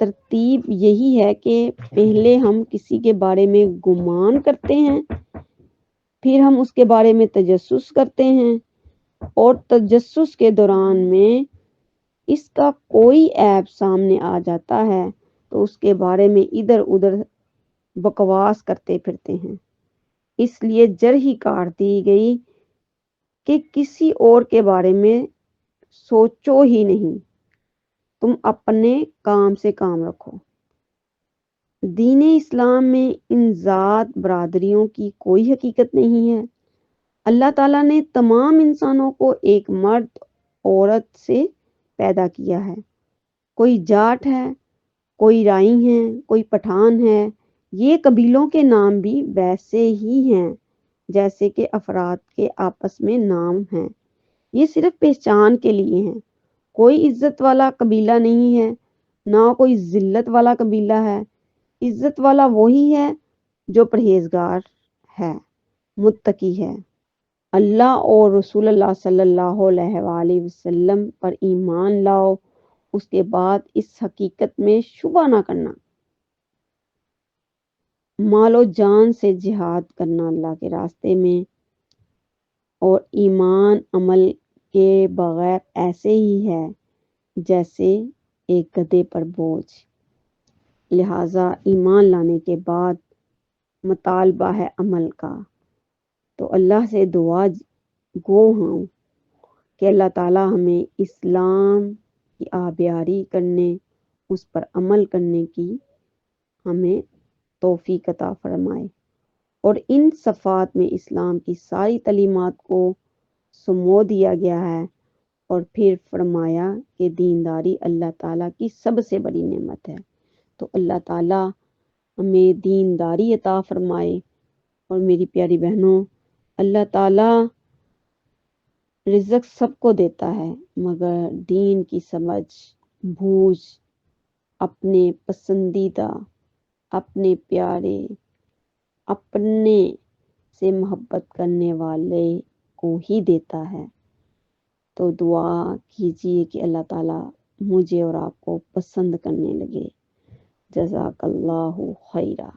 ترتیب یہی ہے کہ پہلے ہم کسی کے بارے میں گمان کرتے ہیں، پھر ہم اس کے بارے میں تجسس کرتے ہیں، اور تجسس کے دوران میں اس کا کوئی عیب سامنے آ جاتا ہے تو اس کے بارے میں ادھر ادھر بکواس کرتے پھرتے ہیں۔ اس لیے جڑ ہی کاٹ دی گئی کہ کسی اور کے بارے میں سوچو ہی نہیں، تم اپنے کام سے کام رکھو۔ دین اسلام میں ان ذات برادریوں کی کوئی حقیقت نہیں ہے۔ اللہ تعالیٰ نے تمام انسانوں کو ایک مرد عورت سے پیدا کیا ہے۔ کوئی جاٹ ہے، کوئی رائی ہے، کوئی پٹھان ہے۔ یہ قبیلوں کے نام بھی ویسے ہی ہیں جیسے کہ افراد کے آپس میں نام ہیں، یہ صرف پہچان کے لیے ہیں۔ کوئی عزت والا قبیلہ نہیں ہے، نہ کوئی ذلت والا قبیلہ ہے۔ عزت والا وہی ہے جو پرہیزگار ہے، متقی ہے، اللہ اور رسول اللہ صلی اللہ علیہ وآلہ وسلم پر ایمان لاؤ، اس کے بعد اس حقیقت میں شبہ نہ کرنا۔ مال و جان سے جہاد کرنا اللہ کے راستے میں، اور ایمان عمل کے بغیر ایسے ہی ہے جیسے ایک گدھے پر بوجھ۔ لہٰذا ایمان لانے کے بعد مطالبہ ہے عمل کا، تو اللہ سے دعا گو ہوں کہ اللہ تعالیٰ ہمیں اسلام کی آبیاری کرنے، اس پر عمل کرنے کی ہمیں توفیق عطا فرمائے، اور ان صفات میں اسلام کی ساری تعلیمات کو سمو دیا گیا ہے، اور پھر فرمایا کہ دینداری اللہ تعالیٰ کی سب سے بڑی نعمت ہے۔ تو اللہ تعالیٰ ہمیں دینداری عطا فرمائے۔ اور میری پیاری بہنوں، اللہ تعالیٰ رزق سب کو دیتا ہے، مگر دین کی سمجھ بوجھ اپنے پسندیدہ، اپنے پیارے، اپنے سے محبت کرنے والے کو ہی دیتا ہے۔ تو دعا کیجیے کہ اللہ تعالیٰ مجھے اور آپ کو پسند کرنے لگے۔ جزاک اللہ خیرہ۔